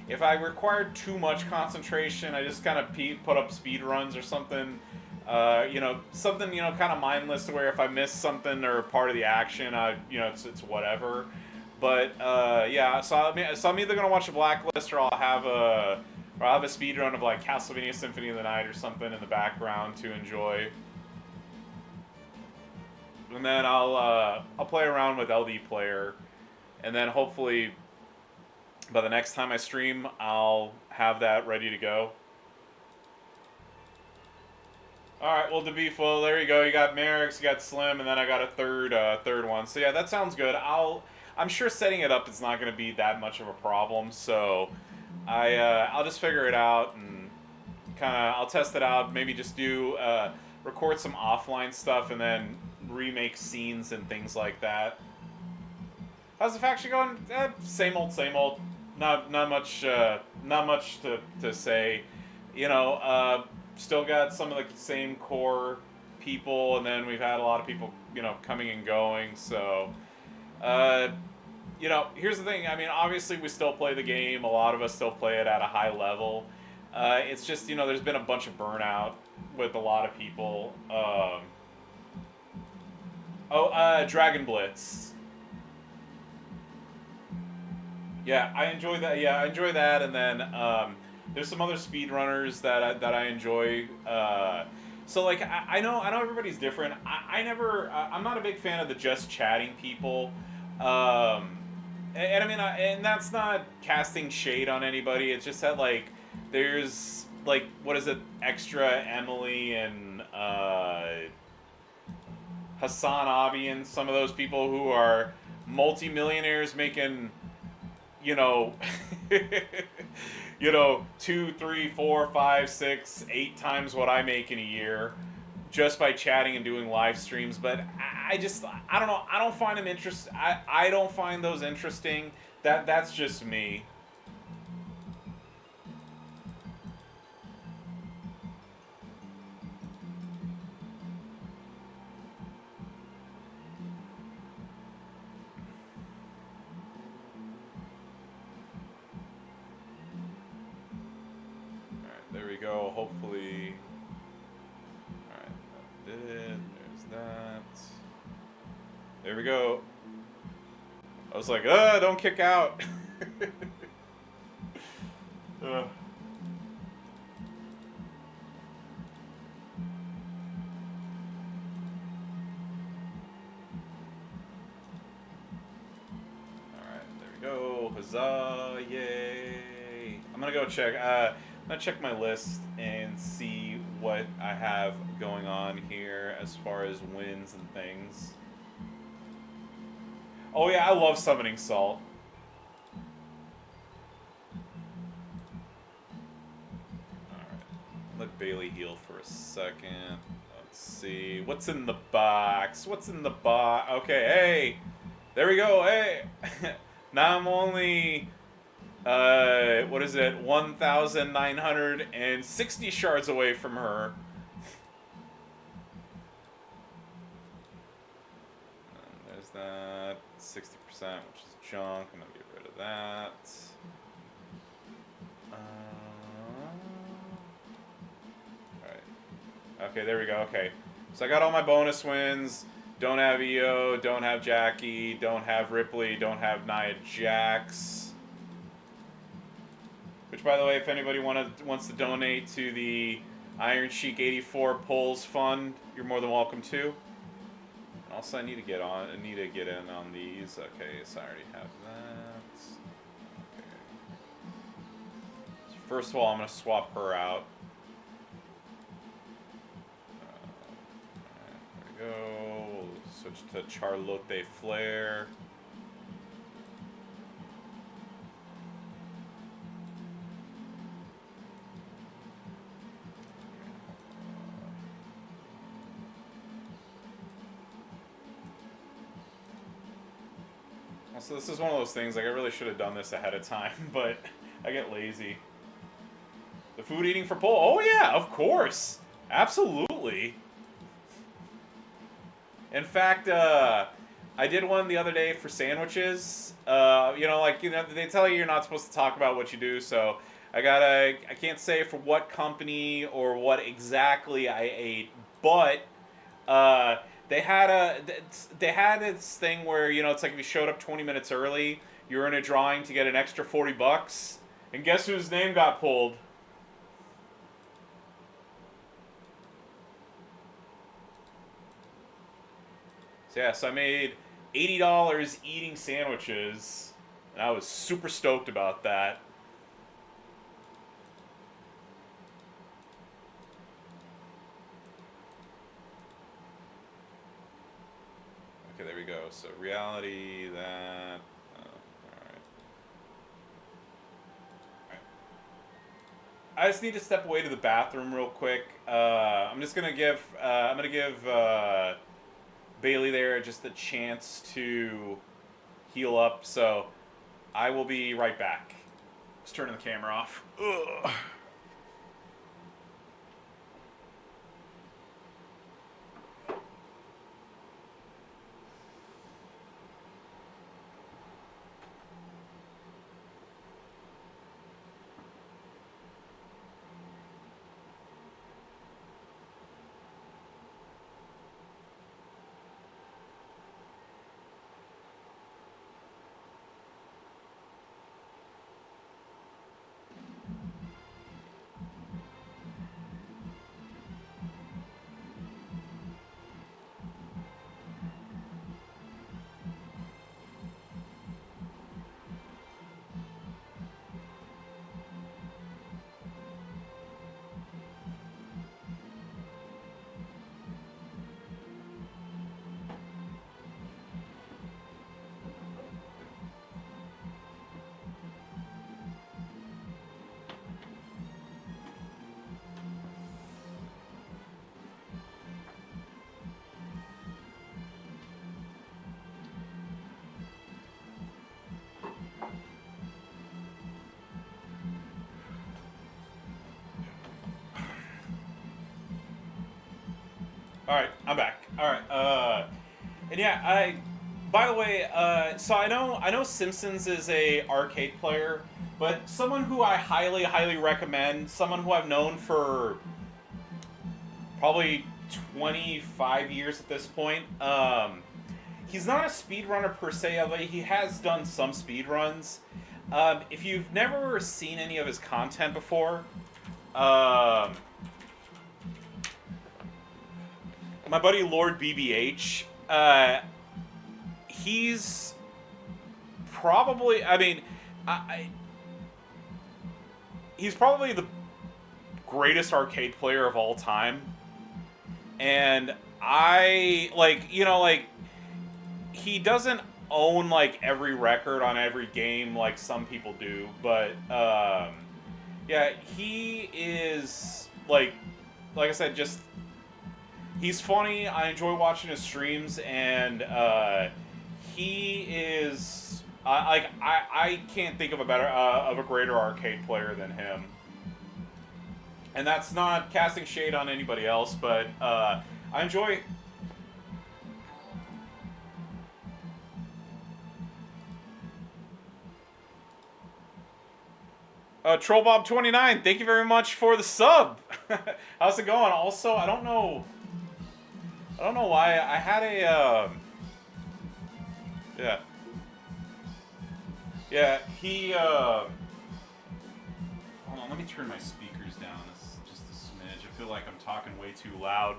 If I require too much concentration, I just kind of put up speed runs or something. Something kind of mindless to where if I miss something or part of the action, it's whatever. But yeah, so I'm either gonna watch a Blacklist or I'll have a speed run of like Castlevania Symphony of the Night or something in the background to enjoy. And then I'll play around with LD player, and then hopefully by the next time I stream, I'll have that ready to go. All right, well, well, there you go. You got Merrick's, you got Slim, and then I got a third one. So yeah, that sounds good. I'm sure setting it up is not going to be that much of a problem. So I'll just figure it out and I'll test it out. Maybe just do record some offline stuff and then remake scenes and things like that. How's the faction going? Same old, same old. Not much to say. Still got some of the same core people, and then we've had a lot of people coming and going. So here's the thing. I mean, obviously we still play the game. A lot of us still play it at a high level. It's just there's been a bunch of burnout with a lot of people. Dragon Blitz. Yeah, I enjoy that. Yeah, I enjoy that. And then there's some other speedrunners that I enjoy. So like I know everybody's different. I'm not a big fan of the just chatting people. And I mean, and that's not casting shade on anybody. It's just that like there's like what is it, extra Emily and Hassan Abi and some of those people who are multimillionaires making you know, two, three, four, five, six, 8 times what I make in a year, just by chatting and doing live streams. But I don't know. I don't find them interest. I don't find those interesting. That's just me. There we go. Hopefully Did it. There's that. There we go. I was like, don't kick out. uh. Go, huzzah, yay. I'm gonna go check, I'm gonna check my list and see what I have going on here as far as wins and things. Oh yeah, I love summoning Salt. Alright, let Bailey heal for a second. Let's see, what's in the box? What's in the box? Okay, hey, there we go, hey. Now I'm only, what is it, 1,960 shards away from her. And there's that, 60%, which is junk. I'm going to get rid of that. Alright. Okay, there we go, okay. So I got all my bonus wins. Don't have EO, don't have Jackie, don't have Ripley, don't have Nia Jax. Which, by the way, if anybody wants to donate to the Iron Sheik 84 Polls Fund, you're more than welcome to. Also, I need to get in on these. Okay, so I already have that. Okay. So first of all, I'm going to swap her out. There we go. Switch to Charlotte Flair. So this is one of those things, like I really should have done this ahead of time, but I get lazy. The food eating for Pole? Oh yeah, of course. Absolutely. In fact, I did one the other day for sandwiches. They tell you you're not supposed to talk about what you do, so I can't say for what company or what exactly I ate, but they had this thing where, it's like if you showed up 20 minutes early, you were in a drawing to get an extra $40, and guess whose name got pulled? So yeah, so I made $80 eating sandwiches, and I was super stoked about that. Okay, there we go. So reality, that. Alright. I just need to step away to the bathroom real quick. I'm gonna give Bailey there just a chance to heal up, so I will be right back. Just turning the camera off. Ugh. All right, I'm back. All right, and yeah, by the way, so I know Simpsons is a arcade player, but someone who I highly recommend, someone who I've known for probably 25 years at this point. He's not a speedrunner per se, although he has done some speedruns. If you've never seen any of his content before, my buddy Lord BBH, he's probably, he's probably the greatest arcade player of all time. And he doesn't own, every record on every game like some people do, but, yeah, he is, like I said, just, he's funny. I enjoy watching his streams, and, he is, I can't think of a greater arcade player than him. And that's not casting shade on anybody else, but, I enjoy... Trollbob29, thank you very much for the sub. How's it going? Also, I don't know why I had a hold on, let me turn my speakers down just a smidge. I feel like I'm talking way too loud.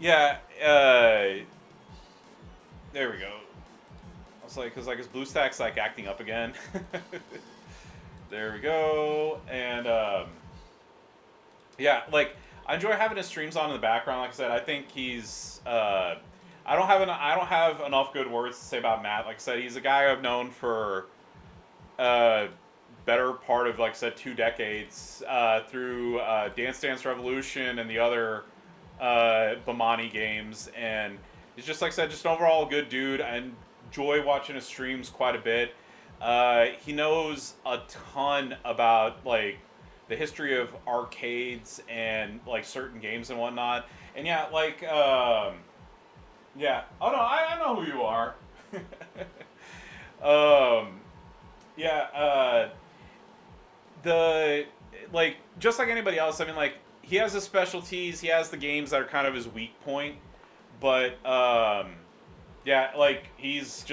There we go. I was like, because his BlueStack's acting up again. There we go. And I enjoy having his streams on in the background. Like I said, I think he's I don't have enough good words to say about Matt. Like I said, he's a guy I've known for better part of, 2 decades, through Dance Dance Revolution and the other Bomani games, and he's just, like I said, just an overall good dude. I enjoy watching his streams quite a bit. He knows a ton about, the history of arcades and, certain games and whatnot. And yeah, oh no, I know who you are. Just like anybody else, he has his specialties, he has the games that are kind of his weak point, but, he's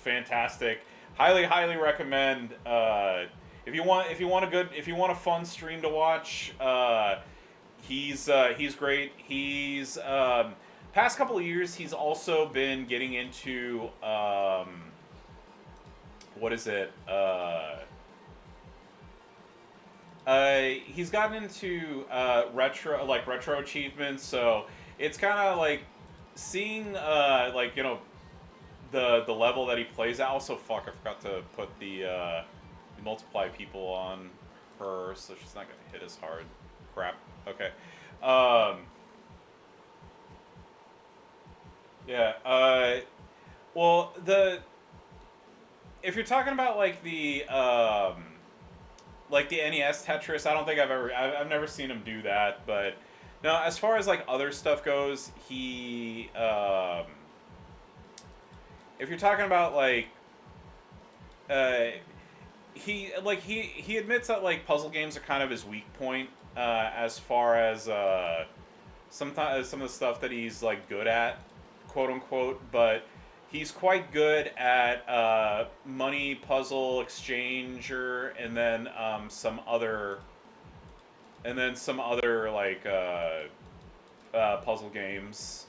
fantastic. Highly recommend, if you want a fun stream to watch, he's great. He's, past couple of years, he's also been getting into, he's gotten into retro achievements, so it's kind of seeing the level that he plays at. Also, I forgot to put the multiply people on her, so she's not gonna hit as hard. Crap. Okay. Well, if you're talking about the NES Tetris, I don't think I've never seen him do that. But no, as far as other stuff goes, he if you're talking about he admits that puzzle games are kind of his weak point, as far as some of the stuff that he's good at, quote unquote, but he's quite good at Money Puzzle Exchanger, and then some other puzzle games.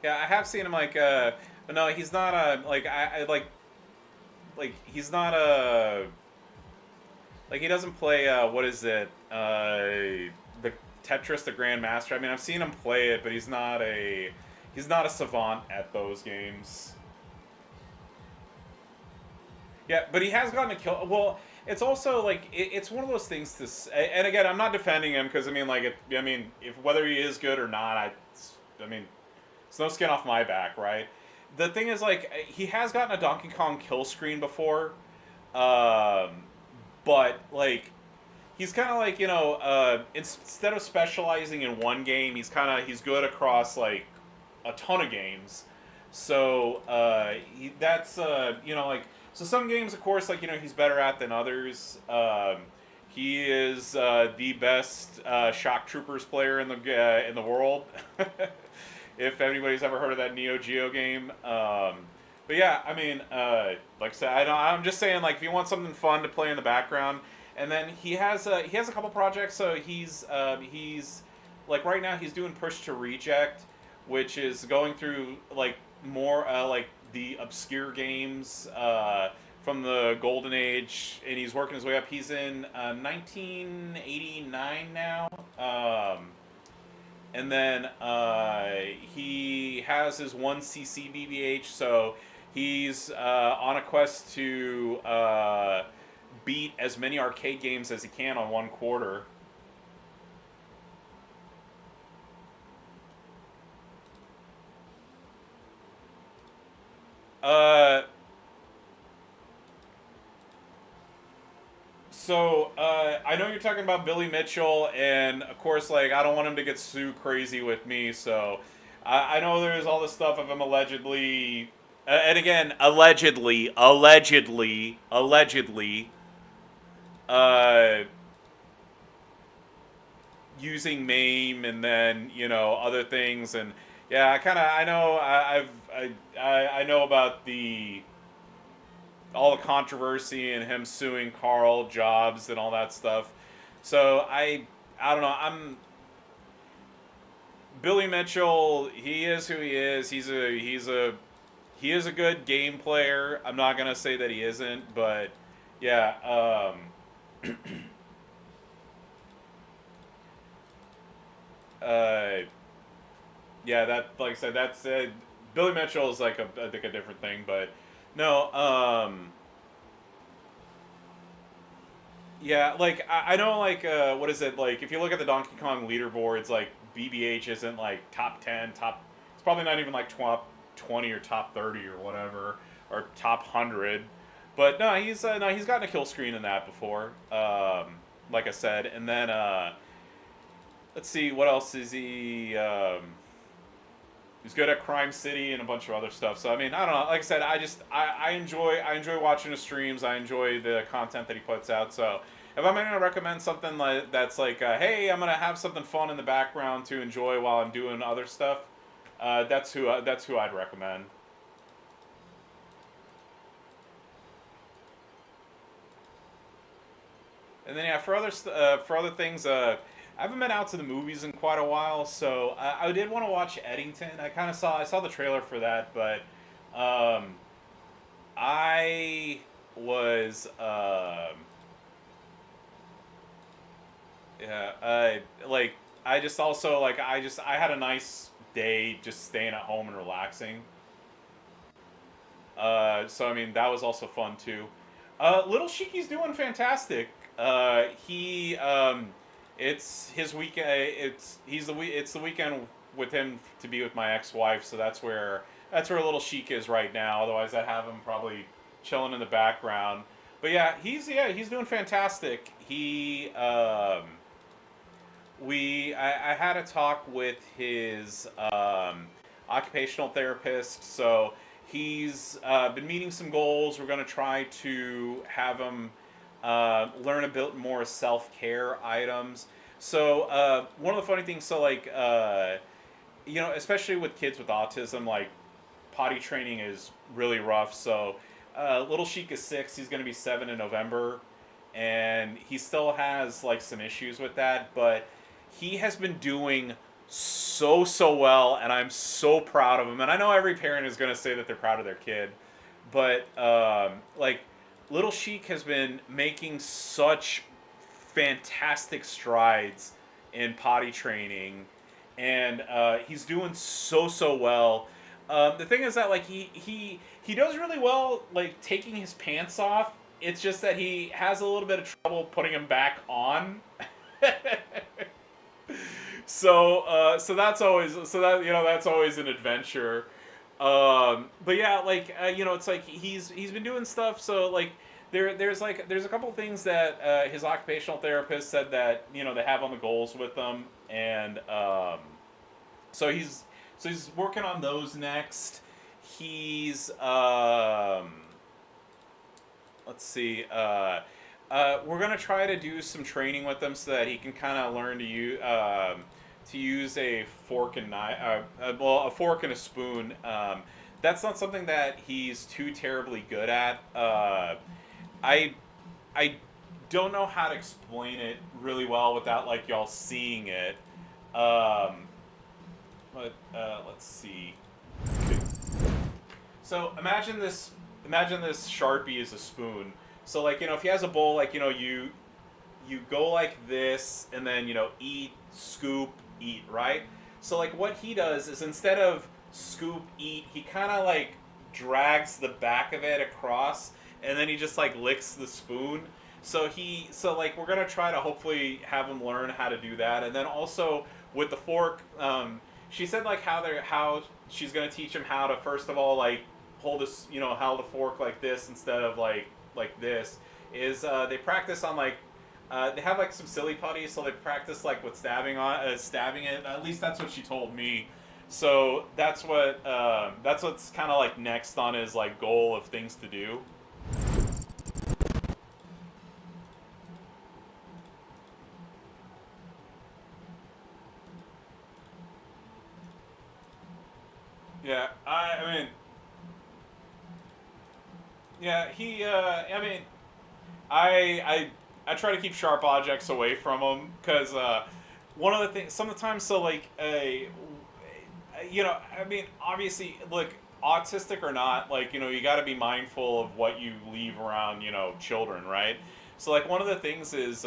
Yeah, I have seen him but no, he's not he's not he doesn't play the Tetris the Grandmaster. I've seen him play it, but he's not a savant at those games. Yeah, but he has gotten a kill. Well, it's also it's one of those things and again, I'm not defending him, because if whether he is good or not, it's no skin off my back, right? The thing is, he has gotten a Donkey Kong kill screen before, but he's kind of instead of specializing in one game, he's good across a ton of games. So that's like so some games, of course, like he's better at than others. He is the best shock troopers player in the world. If anybody's ever heard of that Neo Geo game. But yeah, I mean, like I said, I'm just saying, like, if you want something fun to play in the background, and then he has a couple projects. So he's like right now he's doing Push to Reject, which is going through like more like the obscure games from the golden age, and he's working his way up. He's in 1989 now. And then he has his 1cc BBH, so he's on a quest to beat as many arcade games as he can on one quarter. Uh, I know you're talking about Billy Mitchell, and of course, like I don't want him to get too crazy with me. So I know there's all this stuff of him allegedly, and again, allegedly, uh, using MAME and then other things, and yeah, I know I know about the all the controversy and him suing Carl Jobs and all that stuff. So I don't know. I'm Billy Mitchell. He is who he is. He is a good game player. I'm not gonna say that he isn't, but yeah. Uh, yeah. That like I said, that's Billy Mitchell is like I think a different thing, but no. Yeah, like I know, like what is it like? If you look at the Donkey Kong leaderboards, like BBH isn't like top 10, top. It's probably not even like top 20 or top 30 or whatever, or top 100. But no, he's gotten a kill screen in that before. Like I said, and then let's see what else is he. He's good at Crime City and a bunch of other stuff. So I mean, I don't know. Like I said, I enjoy watching his streams. I enjoy the content that he puts out. So if I'm gonna recommend something that's like, hey, I'm gonna have something fun in the background to enjoy while I'm doing other stuff, that's who I'd recommend. And then yeah, for other things, I haven't been out to the movies in quite a while, so I did want to watch Eddington. I saw the trailer for that, but um, I was yeah, like I just also like I had a nice day just staying at home and relaxing. So I mean that was also fun too. Little Shiki's doing fantastic. He it's his weekend. It's the weekend with him to be with my ex-wife. So that's where Little Sheik is right now. Otherwise, I'd have him probably chilling in the background. But yeah he's doing fantastic. I had a talk with his occupational therapist. So he's been meeting some goals. We're going to try to have him learn a bit more self care items. So one of the funny things, so like especially with kids with autism, like potty training is really rough. So little Sheik is 6. He's going to be 7 in November, and he still has like some issues with that, but he has been doing so well, and I'm so proud of him. And I know every parent is going to say that they're proud of their kid, but like Little Sheik has been making such fantastic strides in potty training, and he's doing so well. The thing is that like he does really well like taking his pants off. It's just that he has a little bit of trouble putting them back on. So that's always an adventure. But yeah, like it's like he's been doing stuff. So like there's a couple of things that his occupational therapist said that they have on the goals with them, and so he's working on those next. he's let's see. We're gonna try to do some training with him so that he can kind of learn to use a fork and knife. Well, a fork and a spoon. That's not something that he's too terribly good at. I I don't know how to explain it really well without like y'all seeing it. Um, but let's see. So imagine this Sharpie is a spoon. So like if he has a bowl, like you go like this, and then eat, scoop, eat, right? So like what he does is instead of scoop, eat, he kind of like drags the back of it across, and then he just like licks the spoon. So like we're gonna try to hopefully have him learn how to do that, and then also with the fork, she said like how she's gonna teach him how to first of all like hold this, hold the fork like this instead of like this. Is they practice on like they have like some silly putties, so they practice like with stabbing it. At least that's what she told me. So that's what's kind of like next on his like goal of things to do. Yeah, I mean, yeah, he. I mean, I try to keep sharp objects away from him because one of the things sometimes so like I mean obviously look, autistic or not, like you got to be mindful of what you leave around children, right? So like one of the things is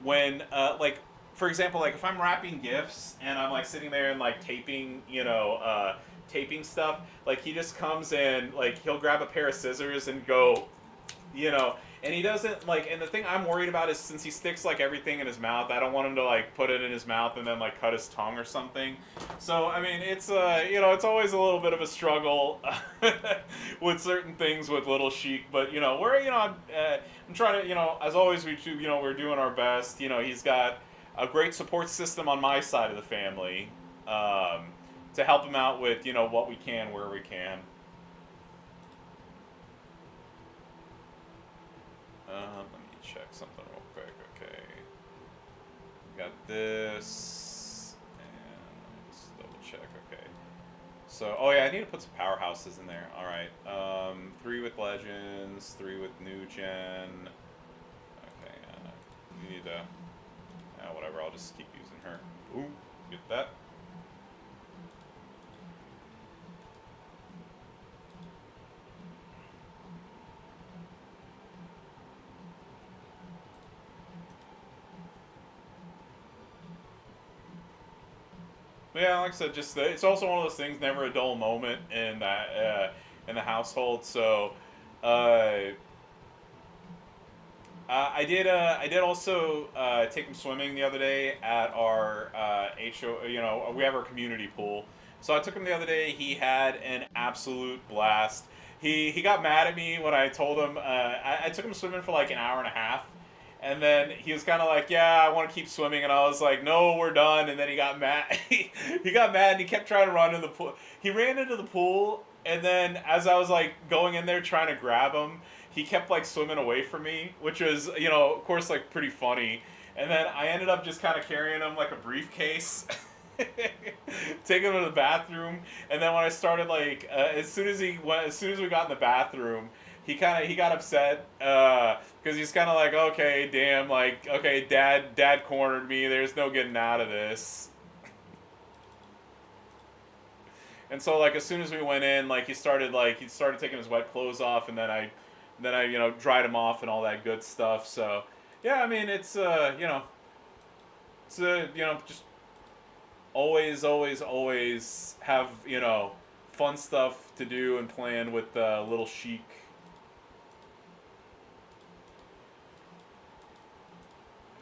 when like for example, like if I'm wrapping gifts and I'm like sitting there and like taping taping stuff, like he just comes in, like he'll grab a pair of scissors and go, you know and he doesn't like, and the thing I'm worried about is since he sticks like everything in his mouth, I don't want him to like put it in his mouth and then like cut his tongue or something. So I mean it's it's always a little bit of a struggle with certain things with little Sheik, but we're I'm trying to, as always we do, we're doing our best. He's got a great support system on my side of the family, um, to help him out with what we can where we can. Let me check something real quick. Okay, we got this, and let me just double check. Okay, so oh yeah, I need to put some powerhouses in there. All right, three with Legends, three with New Gen. Okay, you need to, whatever. I'll just keep using her. Ooh, get that. But yeah, like I said, just it's also one of those things. Never a dull moment in the household. So, uh, I did also take him swimming the other day at our HO. We have our community pool. So I took him the other day. He had an absolute blast. He got mad at me when I told him I took him swimming for like an hour and a half. And then he was kind of like, "Yeah, I want to keep swimming," and I was like, "No, we're done." And then he got mad. He got mad and he kept trying to run in the pool. He ran into the pool, and then as I was like going in there trying to grab him, he kept like swimming away from me, which was of course like pretty funny. And then I ended up just kind of carrying him like a briefcase. Taking him to the bathroom, and then when I started like as soon as we got in the bathroom, he got upset because he's kind of like, okay, damn, like, okay, dad cornered me. There's no getting out of this. And so like as soon as we went in, like he started taking his wet clothes off, and then I dried him off and all that good stuff. So yeah, I mean it's just always have fun stuff to do and plan with little Chic.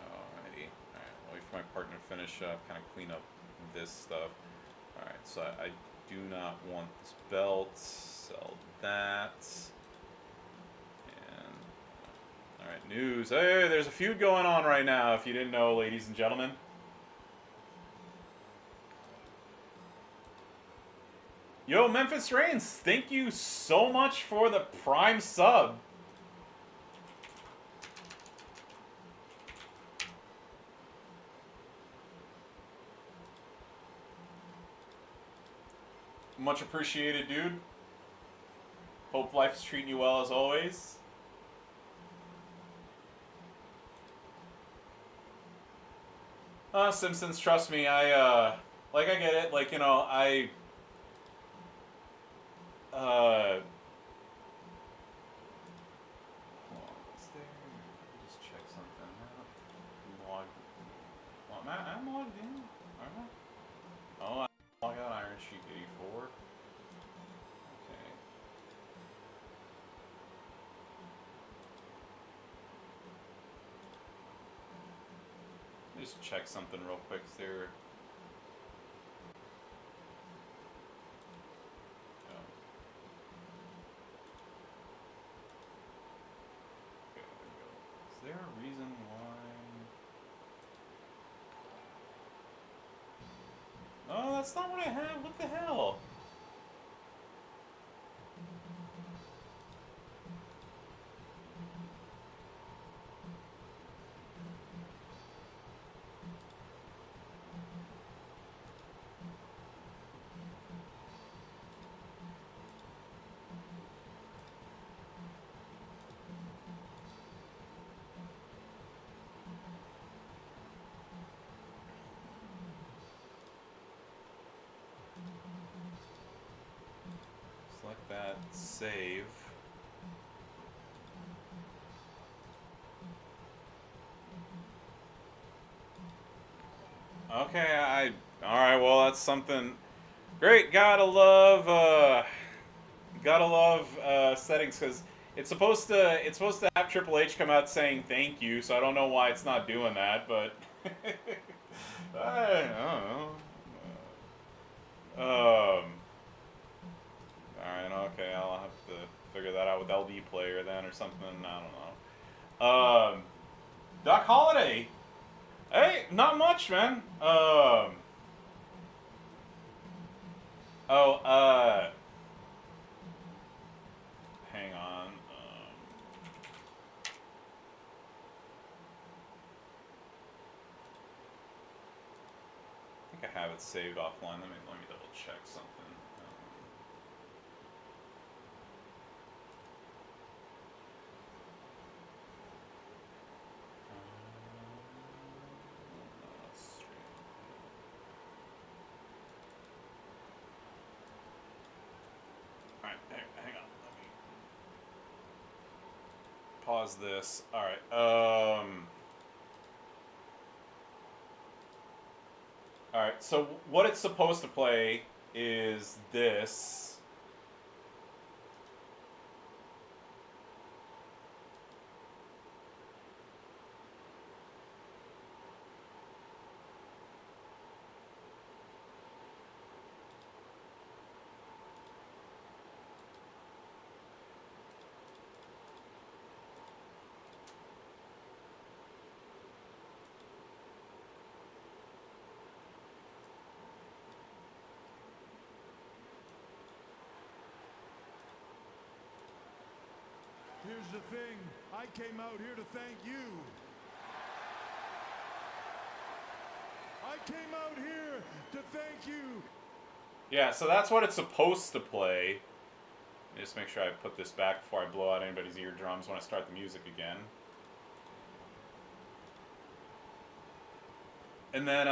Alrighty. Alright, I'll wait for my partner to finish up, kind of clean up this stuff. Alright, so I do not want this belt. Sell that. And alright, news. Hey, there's a feud going on right now, if you didn't know, ladies and gentlemen. Yo, Memphis Reigns, thank you so much for the Prime sub. Much appreciated, dude. Hope life is treating you well as always. Simpsons, trust me, I get it. Like, you know, uh, hold on, is there, let me just check something out. I'm logged in, aren't I? Oh, I got Iron Sheik 84. Okay. Let me just check something real quick there. Is there a reason why? Oh, that's not what I have. What the hell? Select that. Save. Okay, alright, well, that's something great. Gotta love settings, because it's supposed to have Triple H come out saying thank you, so I don't know why it's not doing that, but I don't know. Alright, okay, I'll have to figure that out with LD Player then or something. I don't know. Doc Holiday. Hey, not much, man. Oh, hang on. I think I have it saved offline. Let me double check something. Alright, hang on. Let me pause this. Alright, Alright, so what it's supposed to play is this. Here's the thing, I came out here to thank you. I came out here to thank you. Yeah, so that's what it's supposed to play. Let me just make sure I put this back before I blow out anybody's eardrums when I start the music again. And then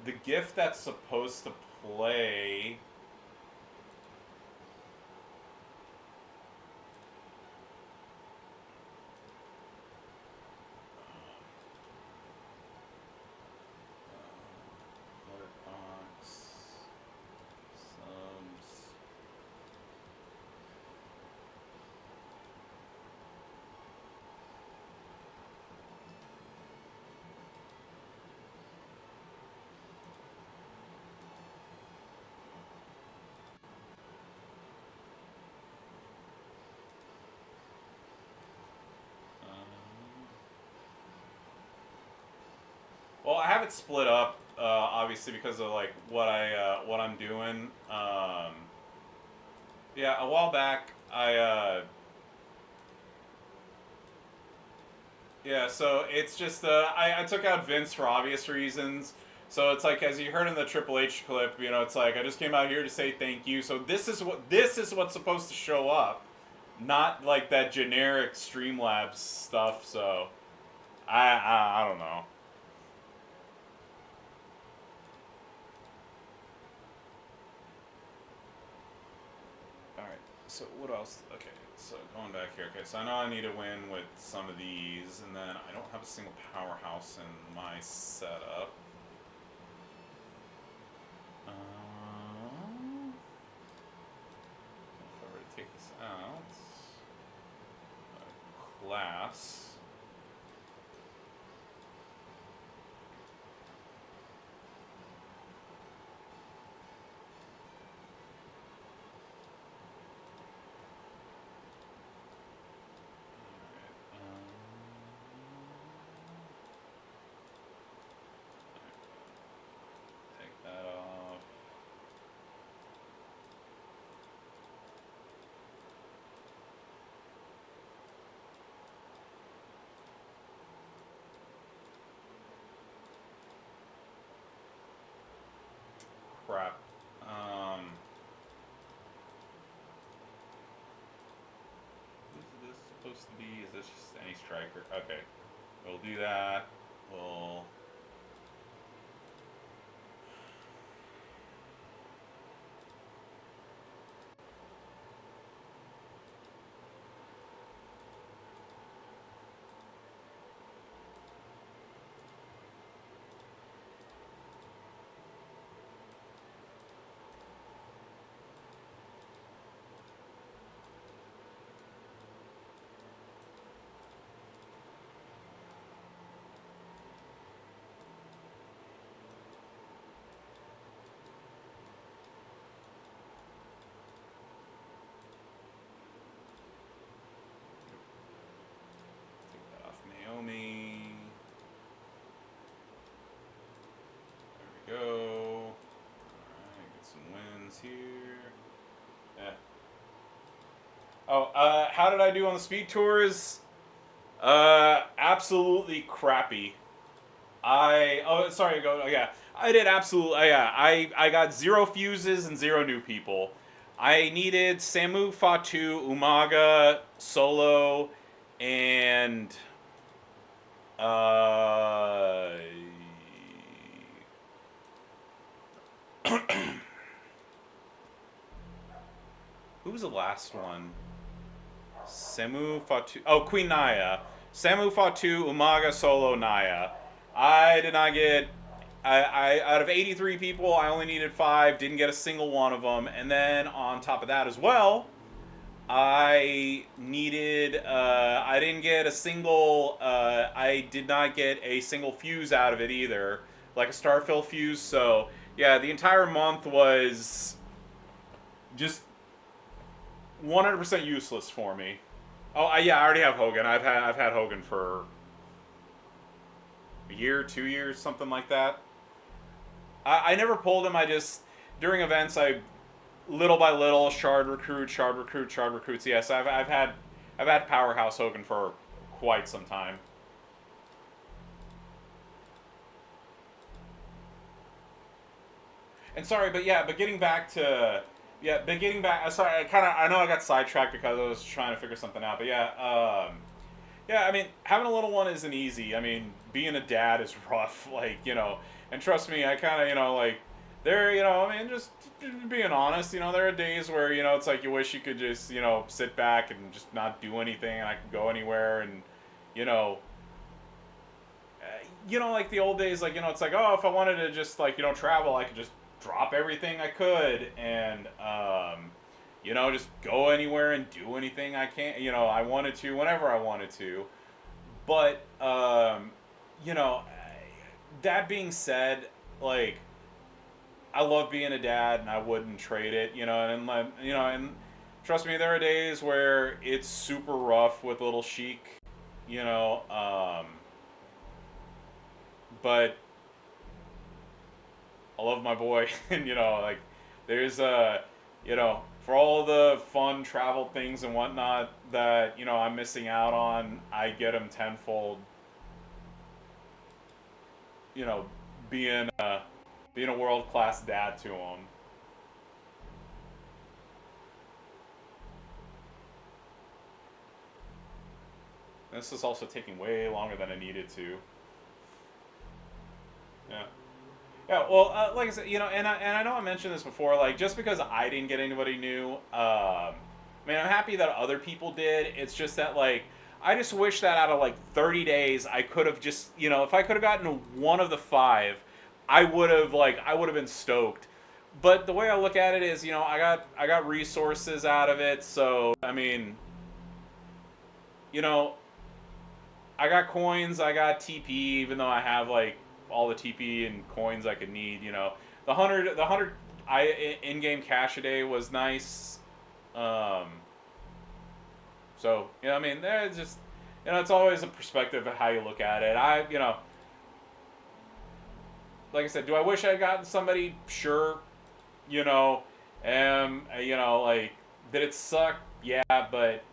the GIF that's supposed to play. Well, I have it split up, obviously because of like what I'm doing. Yeah, a while back, yeah, so it's just I took out Vince for obvious reasons. So it's like as you heard in the Triple H clip, it's like I just came out here to say thank you. So this is what's supposed to show up, not like that generic Streamlabs stuff. So I don't know. All right. So what else? Okay. So going back here. Okay. So I know I need to win with some of these, and then I don't have a single powerhouse in my setup. If I were to take this out, class. Take that off. Crap. Who's this supposed to be? Is this just any striker? Okay. We'll do that. We'll. Take that off Naomi. There we go. Alright, get some wins here. Yeah. Oh, how did I do on the speed tours? Absolutely crappy. Sorry, go, oh, yeah. I did absolutely, yeah. I got 0 fuses and 0 new people. I needed Samu, Fatu, Umaga, Solo, and, uh, who was the last one? Samu, Fatu. Oh, Queen Naya. Samu, Fatu, Umaga, Solo, Naya. I did not get. Out of 83 people, I only needed 5. Didn't get a single one of them. And then on top of that as well, I needed. I didn't get a single. I did not get a single fuse out of it either, like a Starfill fuse. So yeah, the entire month was just 100% useless for me. Oh, yeah, I already have Hogan. I've had Hogan for a year, 2 years, something like that. I never pulled him. I just during events I little by little shard recruit, shard recruit, shard recruits. Yes, I've had Powerhouse Hogan for quite some time. And sorry, but yeah, but getting back to but getting back. Sorry, I know I got sidetracked because I was trying to figure something out. But yeah, yeah. I mean, having a little one isn't easy. I mean, being a dad is rough. Like and trust me, I kind of like there. I mean, just being honest. There are days where it's like you wish you could just sit back and just not do anything, and I could go anywhere, and you know like the old days, like it's like, oh, if I wanted to just like travel, I could just drop everything I could and just go anywhere and do anything I can. I wanted to whenever I wanted to, but you know, that being said, like I love being a dad and I wouldn't trade it. And trust me, there are days where it's super rough with little Sheik. You know, but I love my boy, and like there's you know for all the fun travel things and whatnot that I'm missing out on, I get them tenfold. You know, being a world class dad to them. This is also taking way longer than I needed to. Yeah. Yeah, well, like I said, and I know I mentioned this before. Like, just because I didn't get anybody new, man, I'm happy that other people did. It's just that, like, I just wish that out of like 30 days, I could have just, if I could have gotten one of the five, I would have been stoked. But the way I look at it is, I got resources out of it. So I mean, you know, I got coins, I got TP, even though I have like all the TP and coins I could need. The hundred in-game cash a day was nice. Um, so I mean, there's just it's always a perspective of how you look at it. Like I said, do I wish I'd gotten somebody? Sure, you know, like did it suck? Yeah, but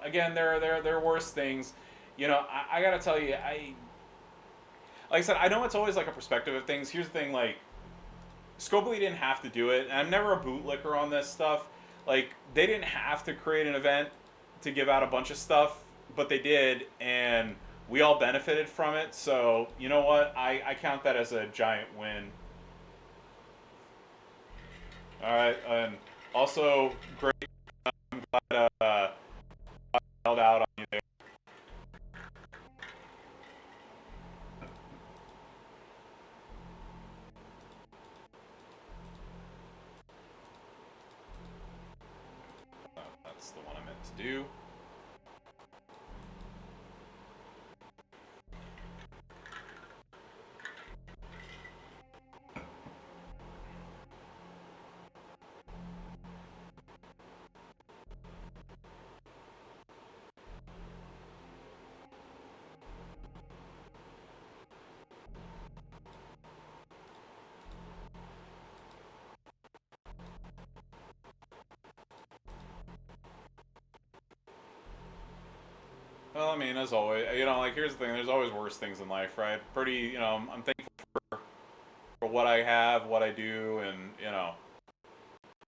again, there are worse things. I gotta tell you, like I said, I know it's always like a perspective of things. Here's the thing, like Scopely didn't have to do it, and I'm never a bootlicker on this stuff. Like they didn't have to create an event to give out a bunch of stuff, but they did, and we all benefited from it. So you know what? I count that as a giant win. All right, and also great. I'm glad I held out on you there. That's the one I meant to do. Well, I mean, as always, like here's the thing: there's always worse things in life, right? I'm thankful for what I have, what I do, and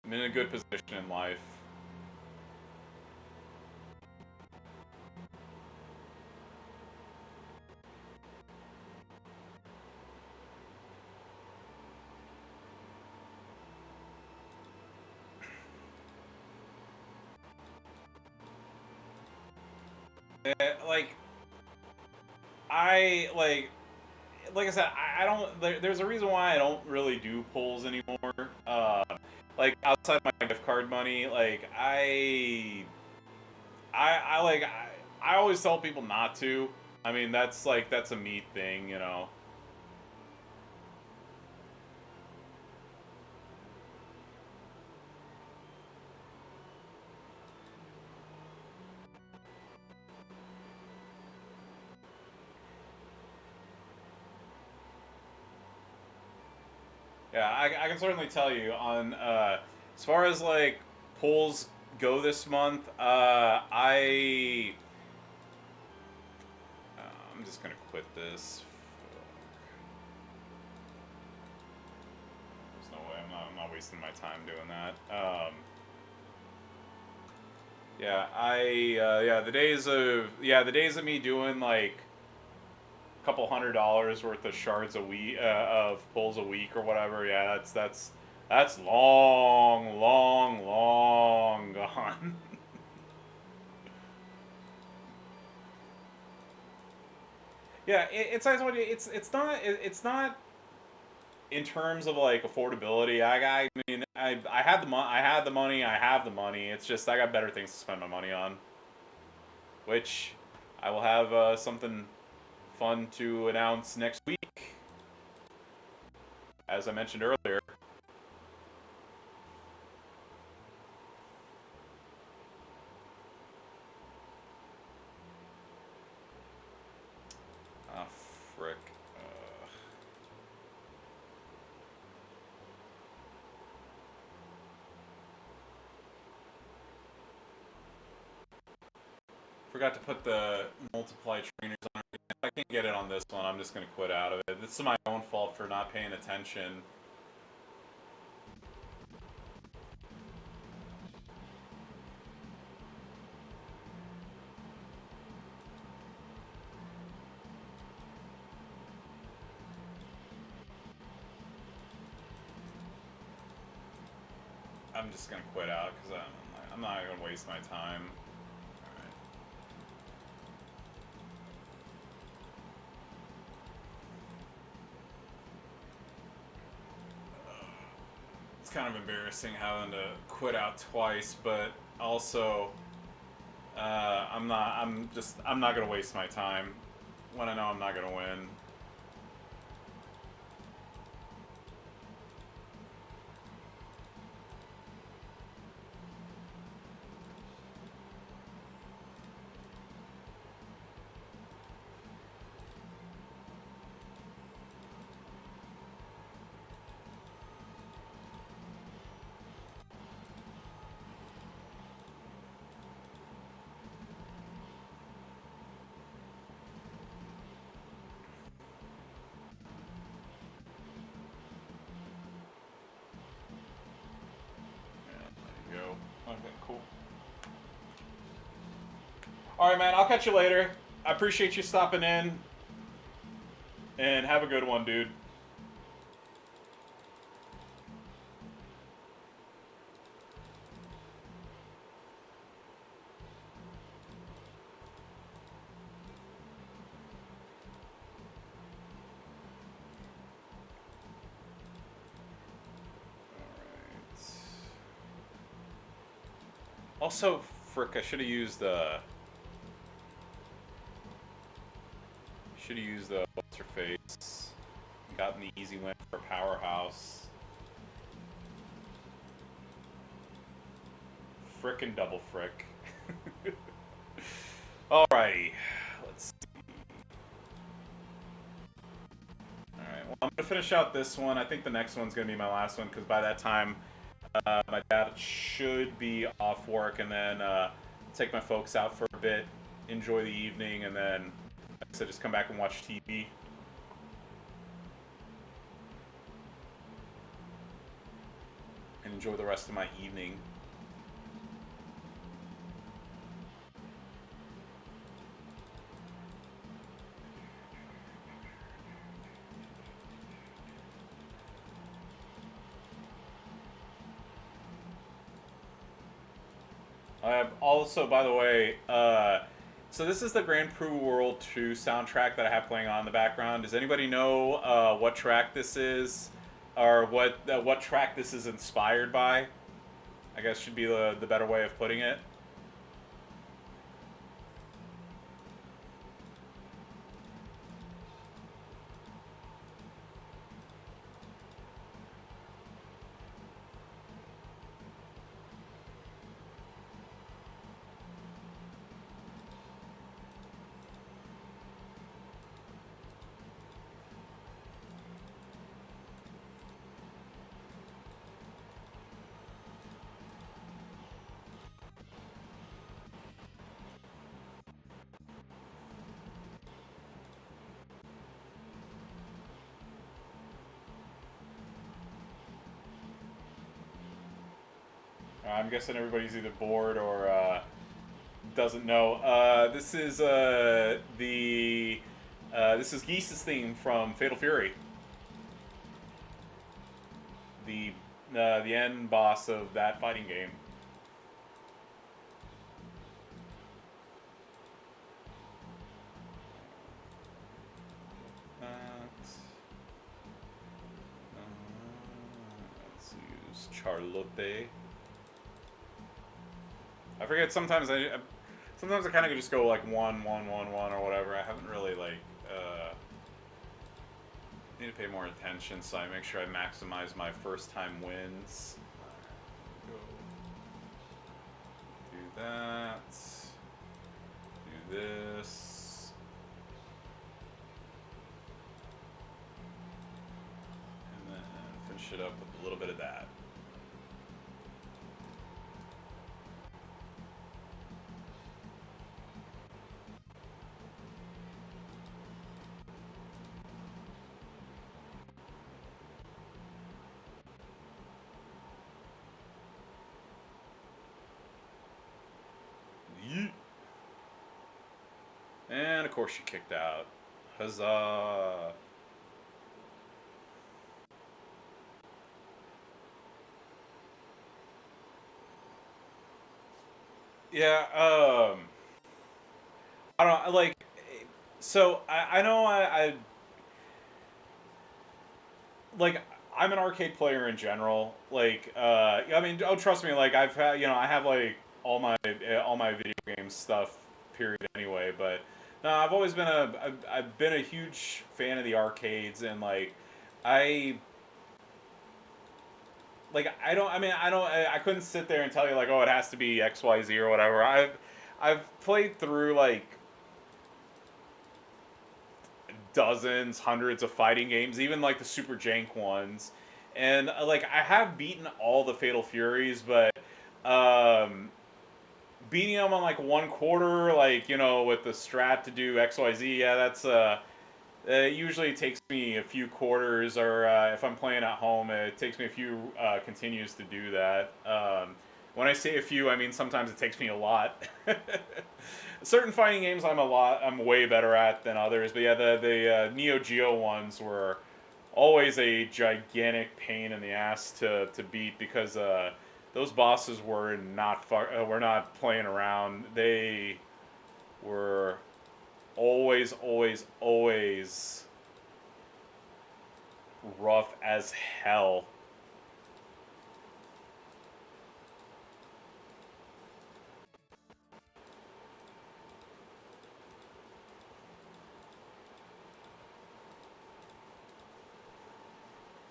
I'm in a good position in life. Like I like I said, I don't. There's a reason why I don't really do polls anymore. Like outside my gift card money, like I always tell people not to. I mean, that's a me thing. Yeah, I can certainly tell you on as far as like polls go this month. I'm just gonna quit this. There's no way. I'm not wasting my time doing that. The days of me doing like a couple $100 worth of shards a week of pulls a week or whatever. Yeah, that's long, long, long gone. Yeah, it's not in terms of like affordability. I mean I had I had the money. I have the money. It's just I got better things to spend my money on, which I will have something fun to announce next week, as I mentioned earlier. Ah, frick. Forgot to put the multiply trainers on. If I can't get it on this one, I'm just gonna quit out of it. This is my own fault for not paying attention. I'm just gonna quit out because I'm not gonna waste my time. Alright. It's kind of embarrassing having to quit out twice, but also I'm not gonna waste my time when I know I'm not gonna win. Yeah, there you go. Okay, cool. Alright, man, I'll catch you later. I appreciate you stopping in. And have a good one, dude. Also, frick, I should have used the what's her face. Gotten the easy win for Powerhouse. Frickin' double frick. Alrighty. Let's see. Alright, well, I'm gonna finish out this one. I think the next one's gonna be my last one because by that time my dad should be off work, and then take my folks out for a bit, enjoy the evening, and then, like I said, just come back and watch TV. And enjoy the rest of my evening. Also, by the way, so this is the Grand Prix World 2 soundtrack that I have playing on in the background. Does anybody know what track this is, or what track this is inspired by? I guess should be the better way of putting it. I'm guessing everybody's either bored or doesn't know. This is this is Geese's theme from Fatal Fury. The end boss of that fighting game. Let's use Charlotte. I forget. Sometimes I kind of just go like 1, 1, 1, 1 or whatever. I haven't really like need to pay more attention, so I make sure I maximize my first time wins. Go. Do that. Do this. And then finish it up with a little bit of that. And of course she kicked out. Huzzah! Yeah. I don't like. So I know I like I'm an arcade player in general. Like, I mean, oh, trust me. Like, I've had, I have like all my video game stuff. Period. Anyway, but no, I've always been I've been a huge fan of the arcades and I I don't. I mean, I don't. I couldn't sit there and tell you like, oh, it has to be X, Y, Z or whatever. I've played through like dozens, hundreds of fighting games, even like the super jank ones. And like I have beaten all the Fatal Furies, but um, beating them on like one quarter, like with the strat to do X Y Z, yeah, that's it usually takes me a few quarters, or if I'm playing at home, it takes me a few continues to do that. When I say a few, I mean sometimes it takes me a lot. Certain fighting games I'm way better at than others, but yeah, the Neo Geo ones were always a gigantic pain in the ass to beat because those bosses were not playing around. They were always rough as hell.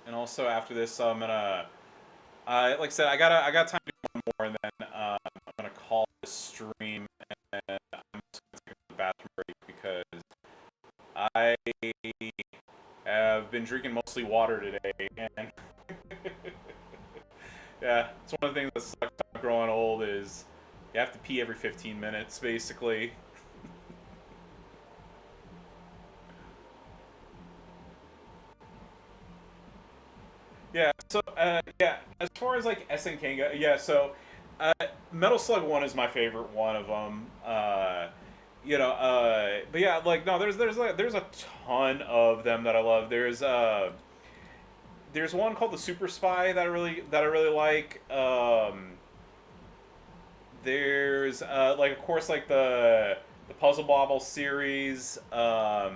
And also after this, I'm gonna, like I said, I got time to do one more, and then I'm gonna call this stream, and I'm just gonna take a bathroom break because I have been drinking mostly water today, and yeah, it's one of the things that sucks about growing old is you have to pee every 15 minutes, basically. Yeah. So yeah, as far as like SNK go, yeah. So uh, Metal Slug One is my favorite one of them. But yeah, like no, there's a ton of them that I love. There's one called the Super Spy that I really like. There's like of course like the Puzzle Bobble series. Of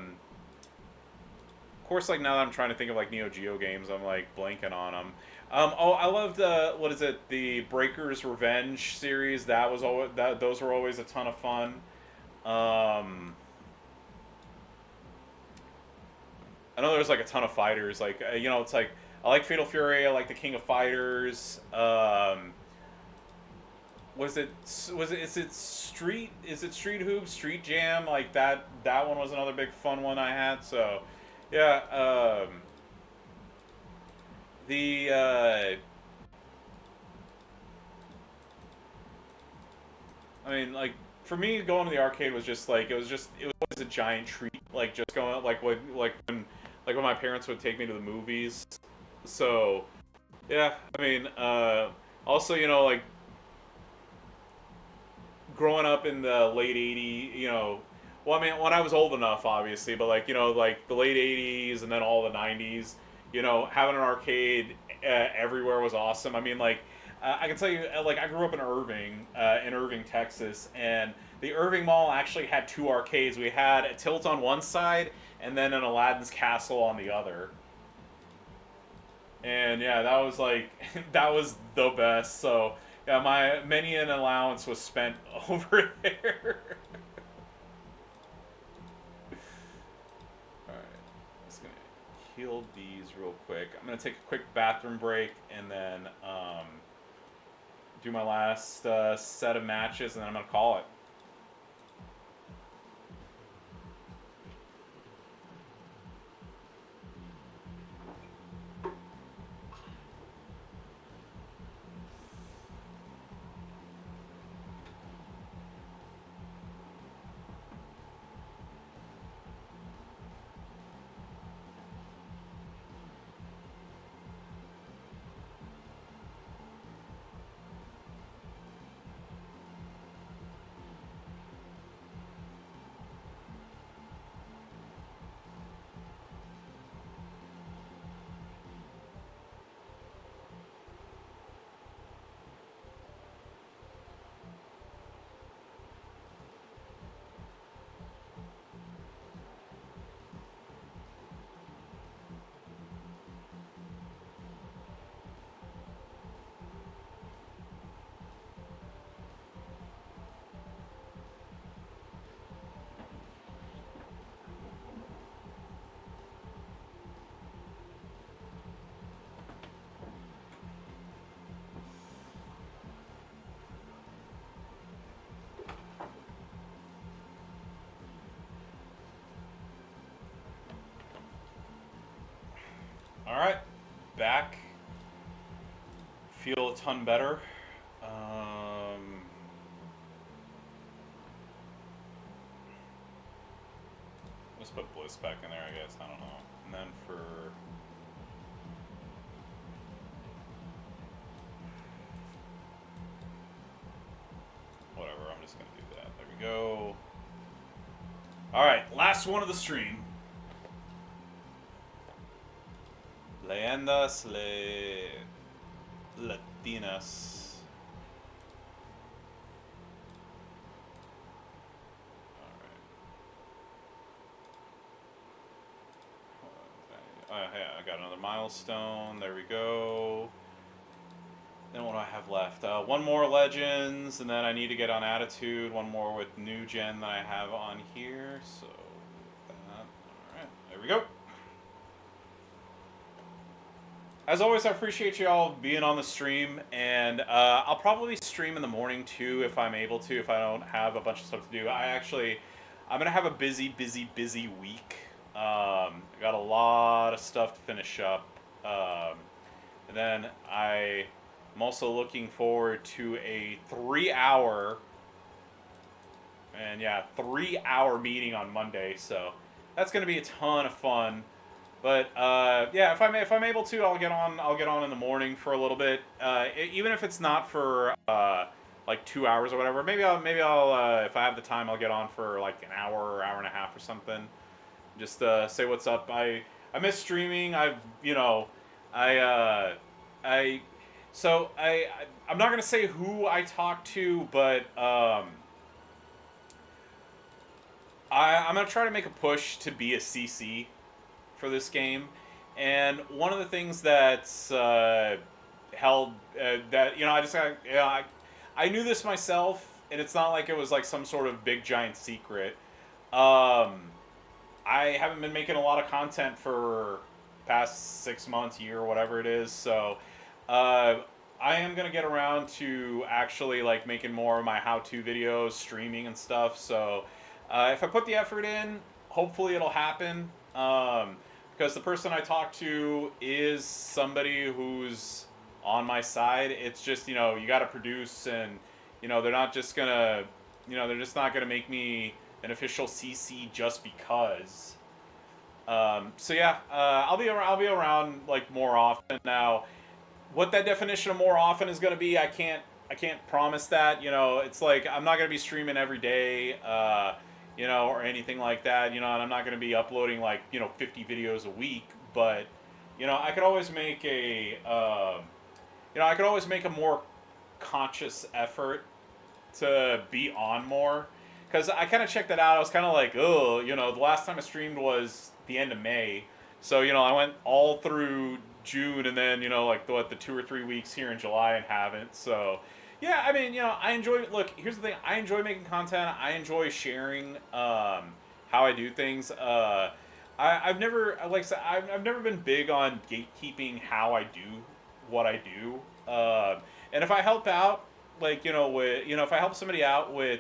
course, like now that I'm trying to think of like Neo Geo games, I'm like blanking on them. I loved what is it? The Breakers Revenge series. That was always that. Those were always a ton of fun. Um, I know there's like a ton of fighters. Like it's like I like Fatal Fury. I like the King of Fighters. Was it is it Street? Is it Street Hoop? Street Jam? Like that. That one was another big fun one I had. So, yeah. The I mean, like for me, going to the arcade was just like it was always a giant treat. Like just going like when my parents would take me to the movies. So yeah, I mean, also like growing up in the late '80s, well, I mean when I was old enough, obviously, but like like the late '80s and then all the '90s, having an arcade everywhere was awesome. I mean like I can tell you, like I grew up in Irving, Texas, and the Irving Mall actually had two arcades. We had a Tilt on one side, and then an Aladdin's Castle on the other. And yeah, that was like that was the best. So yeah, my many an allowance was spent over there. All right, I'm just gonna heal these real quick. I'm gonna take a quick bathroom break and then do my last set of matches, and then I'm gonna call it. Alright, back. Feel a ton better. Let's put Bliss back in there, I guess. I don't know. And then for... whatever, I'm just going to do that. There we go. Alright, last one of the stream. Leyendas Latinas. Alright. Yeah, I got another milestone. There we go. Then what do I have left? One more Legends, and then I need to get on Attitude. One more with New Gen that I have on here. So, alright, there we go. As always, I appreciate you all being on the stream, and I'll probably stream in the morning too if I'm able to, if I don't have a bunch of stuff to do. I'm going to have a busy week. I got a lot of stuff to finish up. And then I'm also looking forward to a 3-hour meeting on Monday, so that's going to be a ton of fun. But yeah, if I'm able to, I'll get on in the morning for a little bit. Even if it's not for like 2 hours or whatever. Maybe I'll if I have the time, I'll get on for like an hour or hour and a half or something. Just say what's up. I miss streaming. I'm not gonna say who I talk to, but I'm gonna try to make a push to be a CC for this game, and one of the things that's held that I knew this myself, and it's not like it was like some sort of big giant secret. I haven't been making a lot of content for past 6 months, year, whatever it is, so I am gonna get around to actually like making more of my how-to videos, streaming and stuff. So if I put the effort in, hopefully it'll happen. Because the person I talk to is somebody who's on my side. It's just, you got to produce, and, they're not just going to, they're just not going to make me an official CC just because. So yeah, I'll be around like more often. Now, what that definition of more often is going to be, I can't promise that. It's like I'm not going to be streaming every day. Or anything like that, and I'm not going to be uploading 50 videos a week, but, I could always make a more conscious effort to be on more, because I kind of checked that out. I was kind of like, oh, the last time I streamed was the end of May, so, I went all through June, and then, the 2 or 3 weeks here in July and haven't, so... Yeah, I mean, I enjoy... Look, here's the thing. I enjoy making content. I enjoy sharing how I do things. I've never... Like I said, I've never been big on gatekeeping how I do what I do. And if I help out, if I help somebody out with,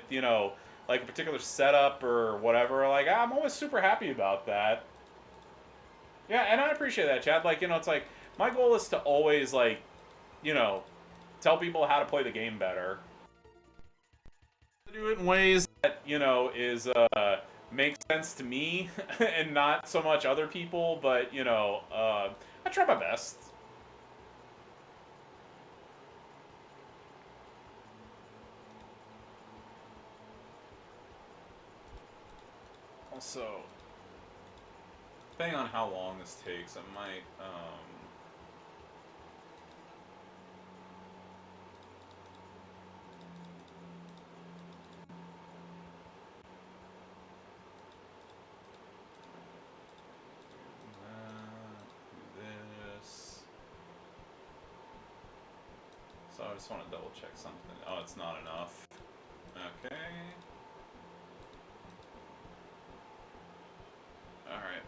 like a particular setup or whatever, I'm always super happy about that. Yeah, and I appreciate that, Chad. It's like, my goal is to always, tell people how to play the game better. Do it in ways that, is makes sense to me and not so much other people, but, I try my best. Also, depending on how long this takes, I might, So I just want to double check something. Oh, it's not enough. Okay. Alright,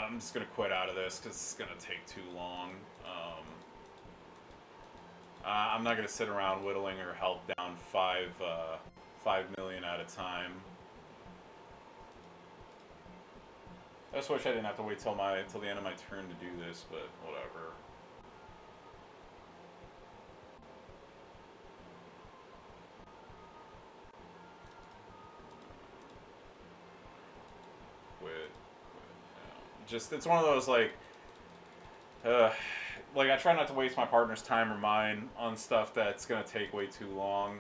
I'm just going to quit out of this because it's going to take too long. I'm not going to sit around whittling or held down 5 million at a time. I just wish I didn't have to wait till the end of my turn to do this, but whatever. Quit. Just it's one of those uh, like I try not to waste my partner's time or mine on stuff that's gonna take way too long.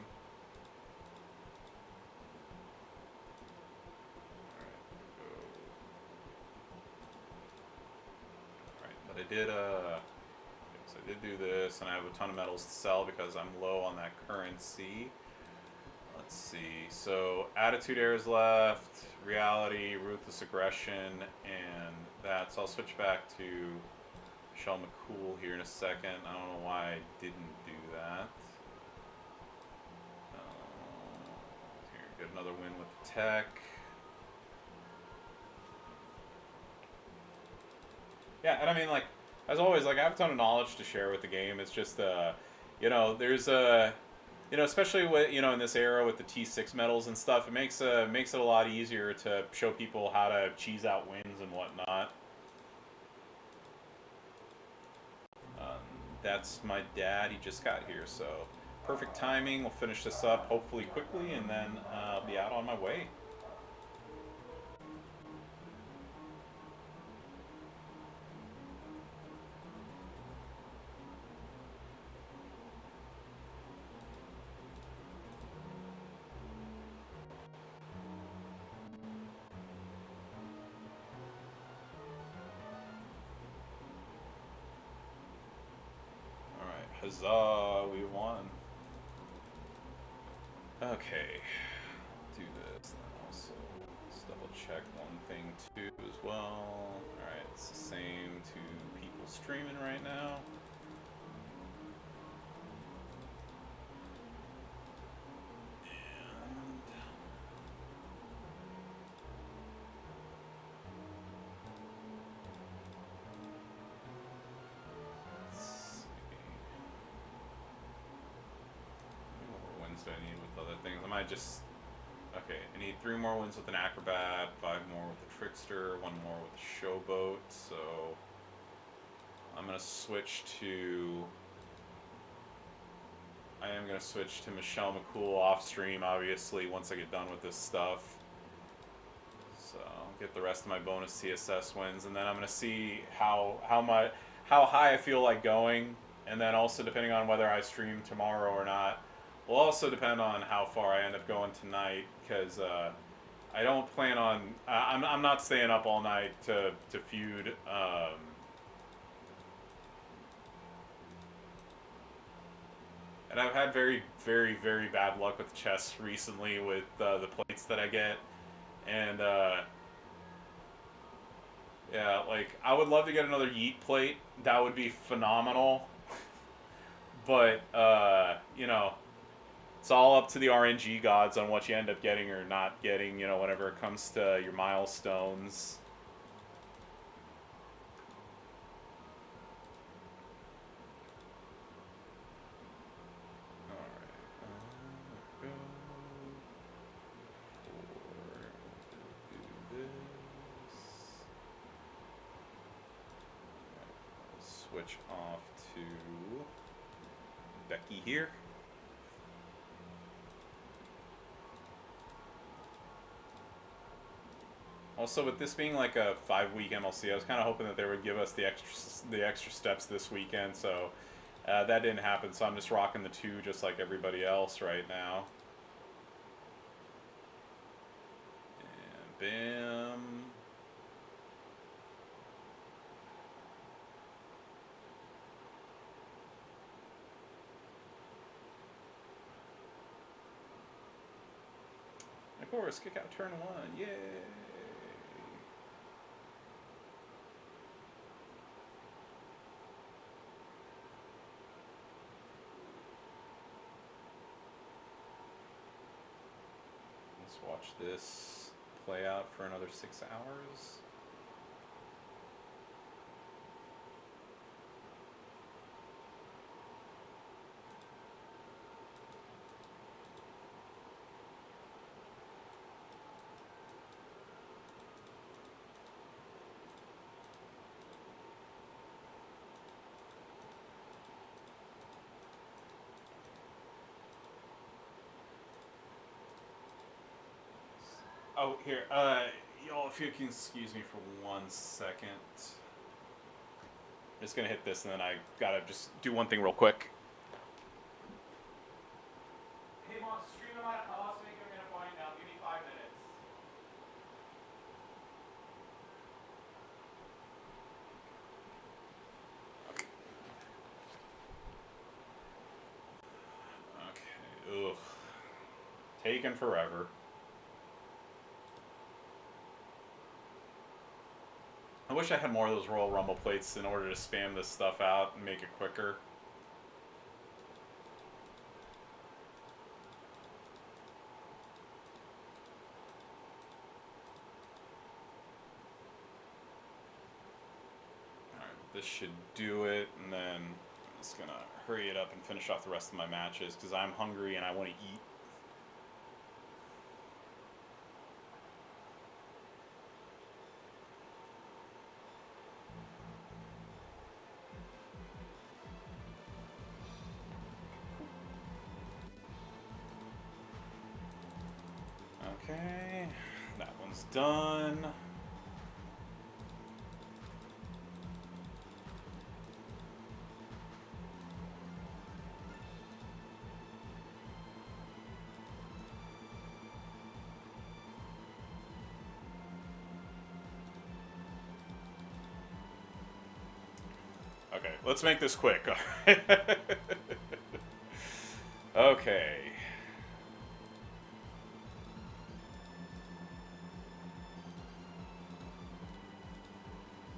Alright, but I did do this, and I have a ton of metals to sell because I'm low on that currency. Let's see. So attitude errors left, reality, ruthless aggression, and that. So I'll switch back to Michelle McCool here in a second. I don't know why I didn't do that. Here, get another win with the tech. Yeah, and I mean, like, as always, like, I have a ton of knowledge to share with the game. It's just, there's a, especially with, in this era with the T6 medals and stuff, it makes it a lot easier to show people how to cheese out wins and whatnot. That's my dad. He just got here, so perfect timing. We'll finish this up hopefully quickly, and then I'll be out on my way. Huzzah, we won. Okay, do this, and then also let's double check one thing too as well. Alright, it's the same to people streaming right now. I need with other things. I might just... Okay, I need 3 more wins with an acrobat, 5 more with a trickster, 1 more with a showboat, so... I'm gonna switch to... I am gonna switch to Michelle McCool off stream, obviously, once I get done with this stuff. So, I'll get the rest of my bonus CSS wins, and then I'm gonna see how high I feel like going, and then also depending on whether I stream tomorrow or not. Will also depend on how far I end up going tonight, because I don't plan on. I'm not staying up all night to feud. And I've had very, very, very bad luck with chess recently with the plates that I get, and yeah, like I would love to get another Yeet plate. That would be phenomenal. But it's all up to the RNG gods on what you end up getting or not getting, whenever it comes to your milestones. Switch off to Becky here. Also, with this being like a 5-week MLC, I was kind of hoping that they would give us the extra steps this weekend. So that didn't happen. So I'm just rocking the 2, just like everybody else right now. And bam. Of course, kick out turn 1. Yay! Let's watch this play out for another 6 hours. Oh, here. Y'all, if you can excuse me for 1 second. I'm just gonna hit this, and then I gotta just do one thing real quick. Hey, Mom, stream them out of house. Make them gonna find out. Give me 5 minutes. Okay. Ugh. Taking forever. I wish I had more of those Royal Rumble plates in order to spam this stuff out and make it quicker. Alright, this should do it, and then I'm just gonna hurry it up and finish off the rest of my matches because I'm hungry and I want to eat. Okay, that one's done. Okay, let's make this quick. Okay.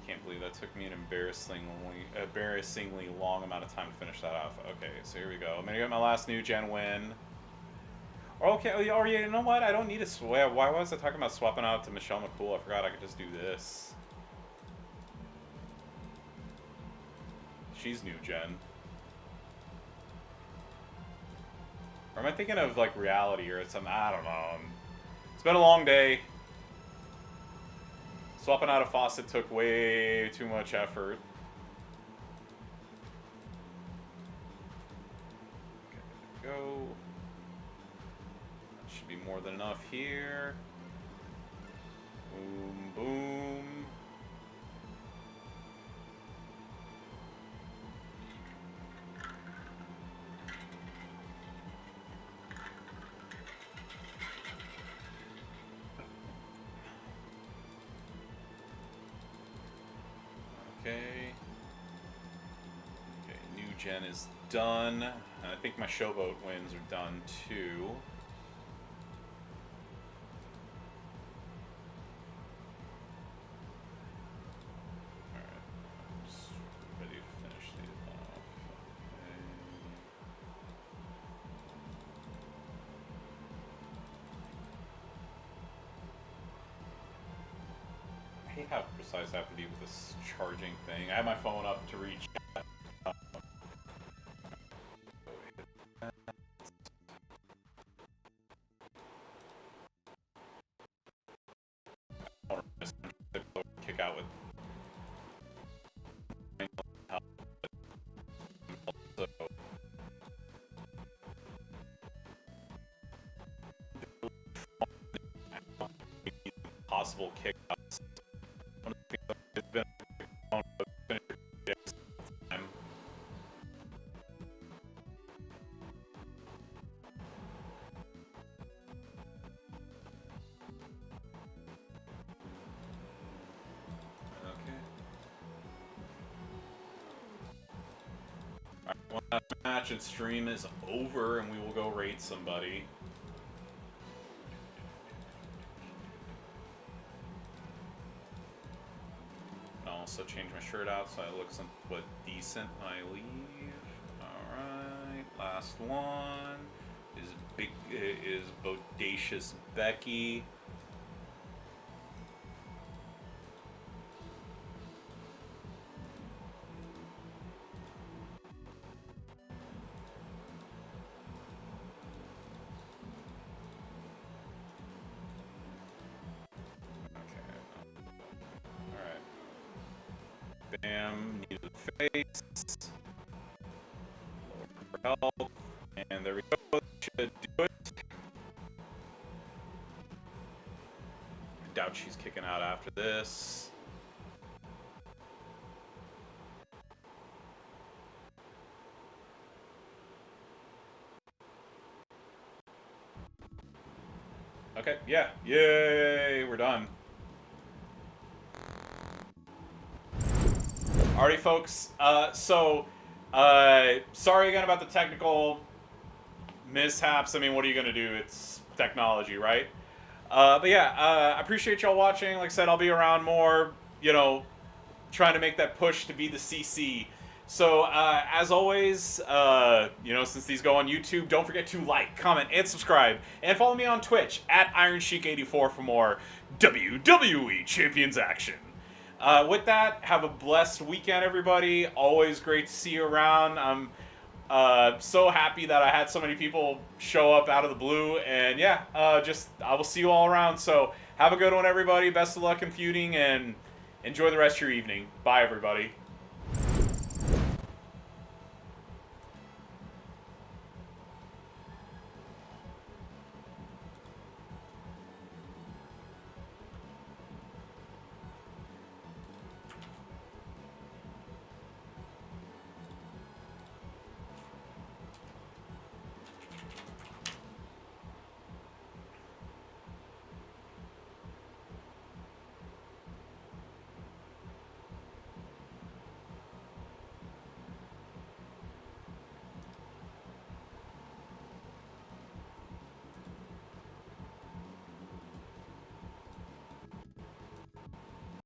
Can't believe that took me an embarrassingly long amount of time to finish that off. Okay, so here we go. I'm gonna get my last new gen win. Okay, or you know what? I don't need to swap. Why was I talking about swapping out to Michelle McCool? I forgot I could just do this. She's new gen. Or am I thinking of like reality or something? I don't know. It's been a long day. Swapping out a faucet took way too much effort. Okay, there we go. That should be more than enough here. Boom, boom. Okay. Okay, new gen is done. And I think my showboat wins are done too. Alright, just ready to finish these off. I hate how precise I have to be with this charging thing. I have my phone up to reach. Kick out with. Possible kick outs. It's been time. Okay. Alright, one last match and stream is over and we will go raid somebody. Also change my shirt out so I look somewhat decent when I leave. Alright, last one is Bodacious Becky. Bam, knee to the face. Lower for health. And there we go. Should do it. doubt she's kicking out after this. Okay, yeah. Yay, we're done. Alrighty, folks. Sorry again about the technical mishaps. I mean, what are you going to do? It's technology, right? But yeah, I appreciate y'all watching. Like I said, I'll be around more, trying to make that push to be the CC. So, as always, since these go on YouTube, don't forget to like, comment, and subscribe. And follow me on Twitch, at IronSheik84 for more WWE Champions action. With that, have a blessed weekend, everybody. Always great to see you around. I'm so happy that I had so many people show up out of the blue. And yeah, I will see you all around. So have a good one, everybody. Best of luck in feuding, and enjoy the rest of your evening. Bye, everybody.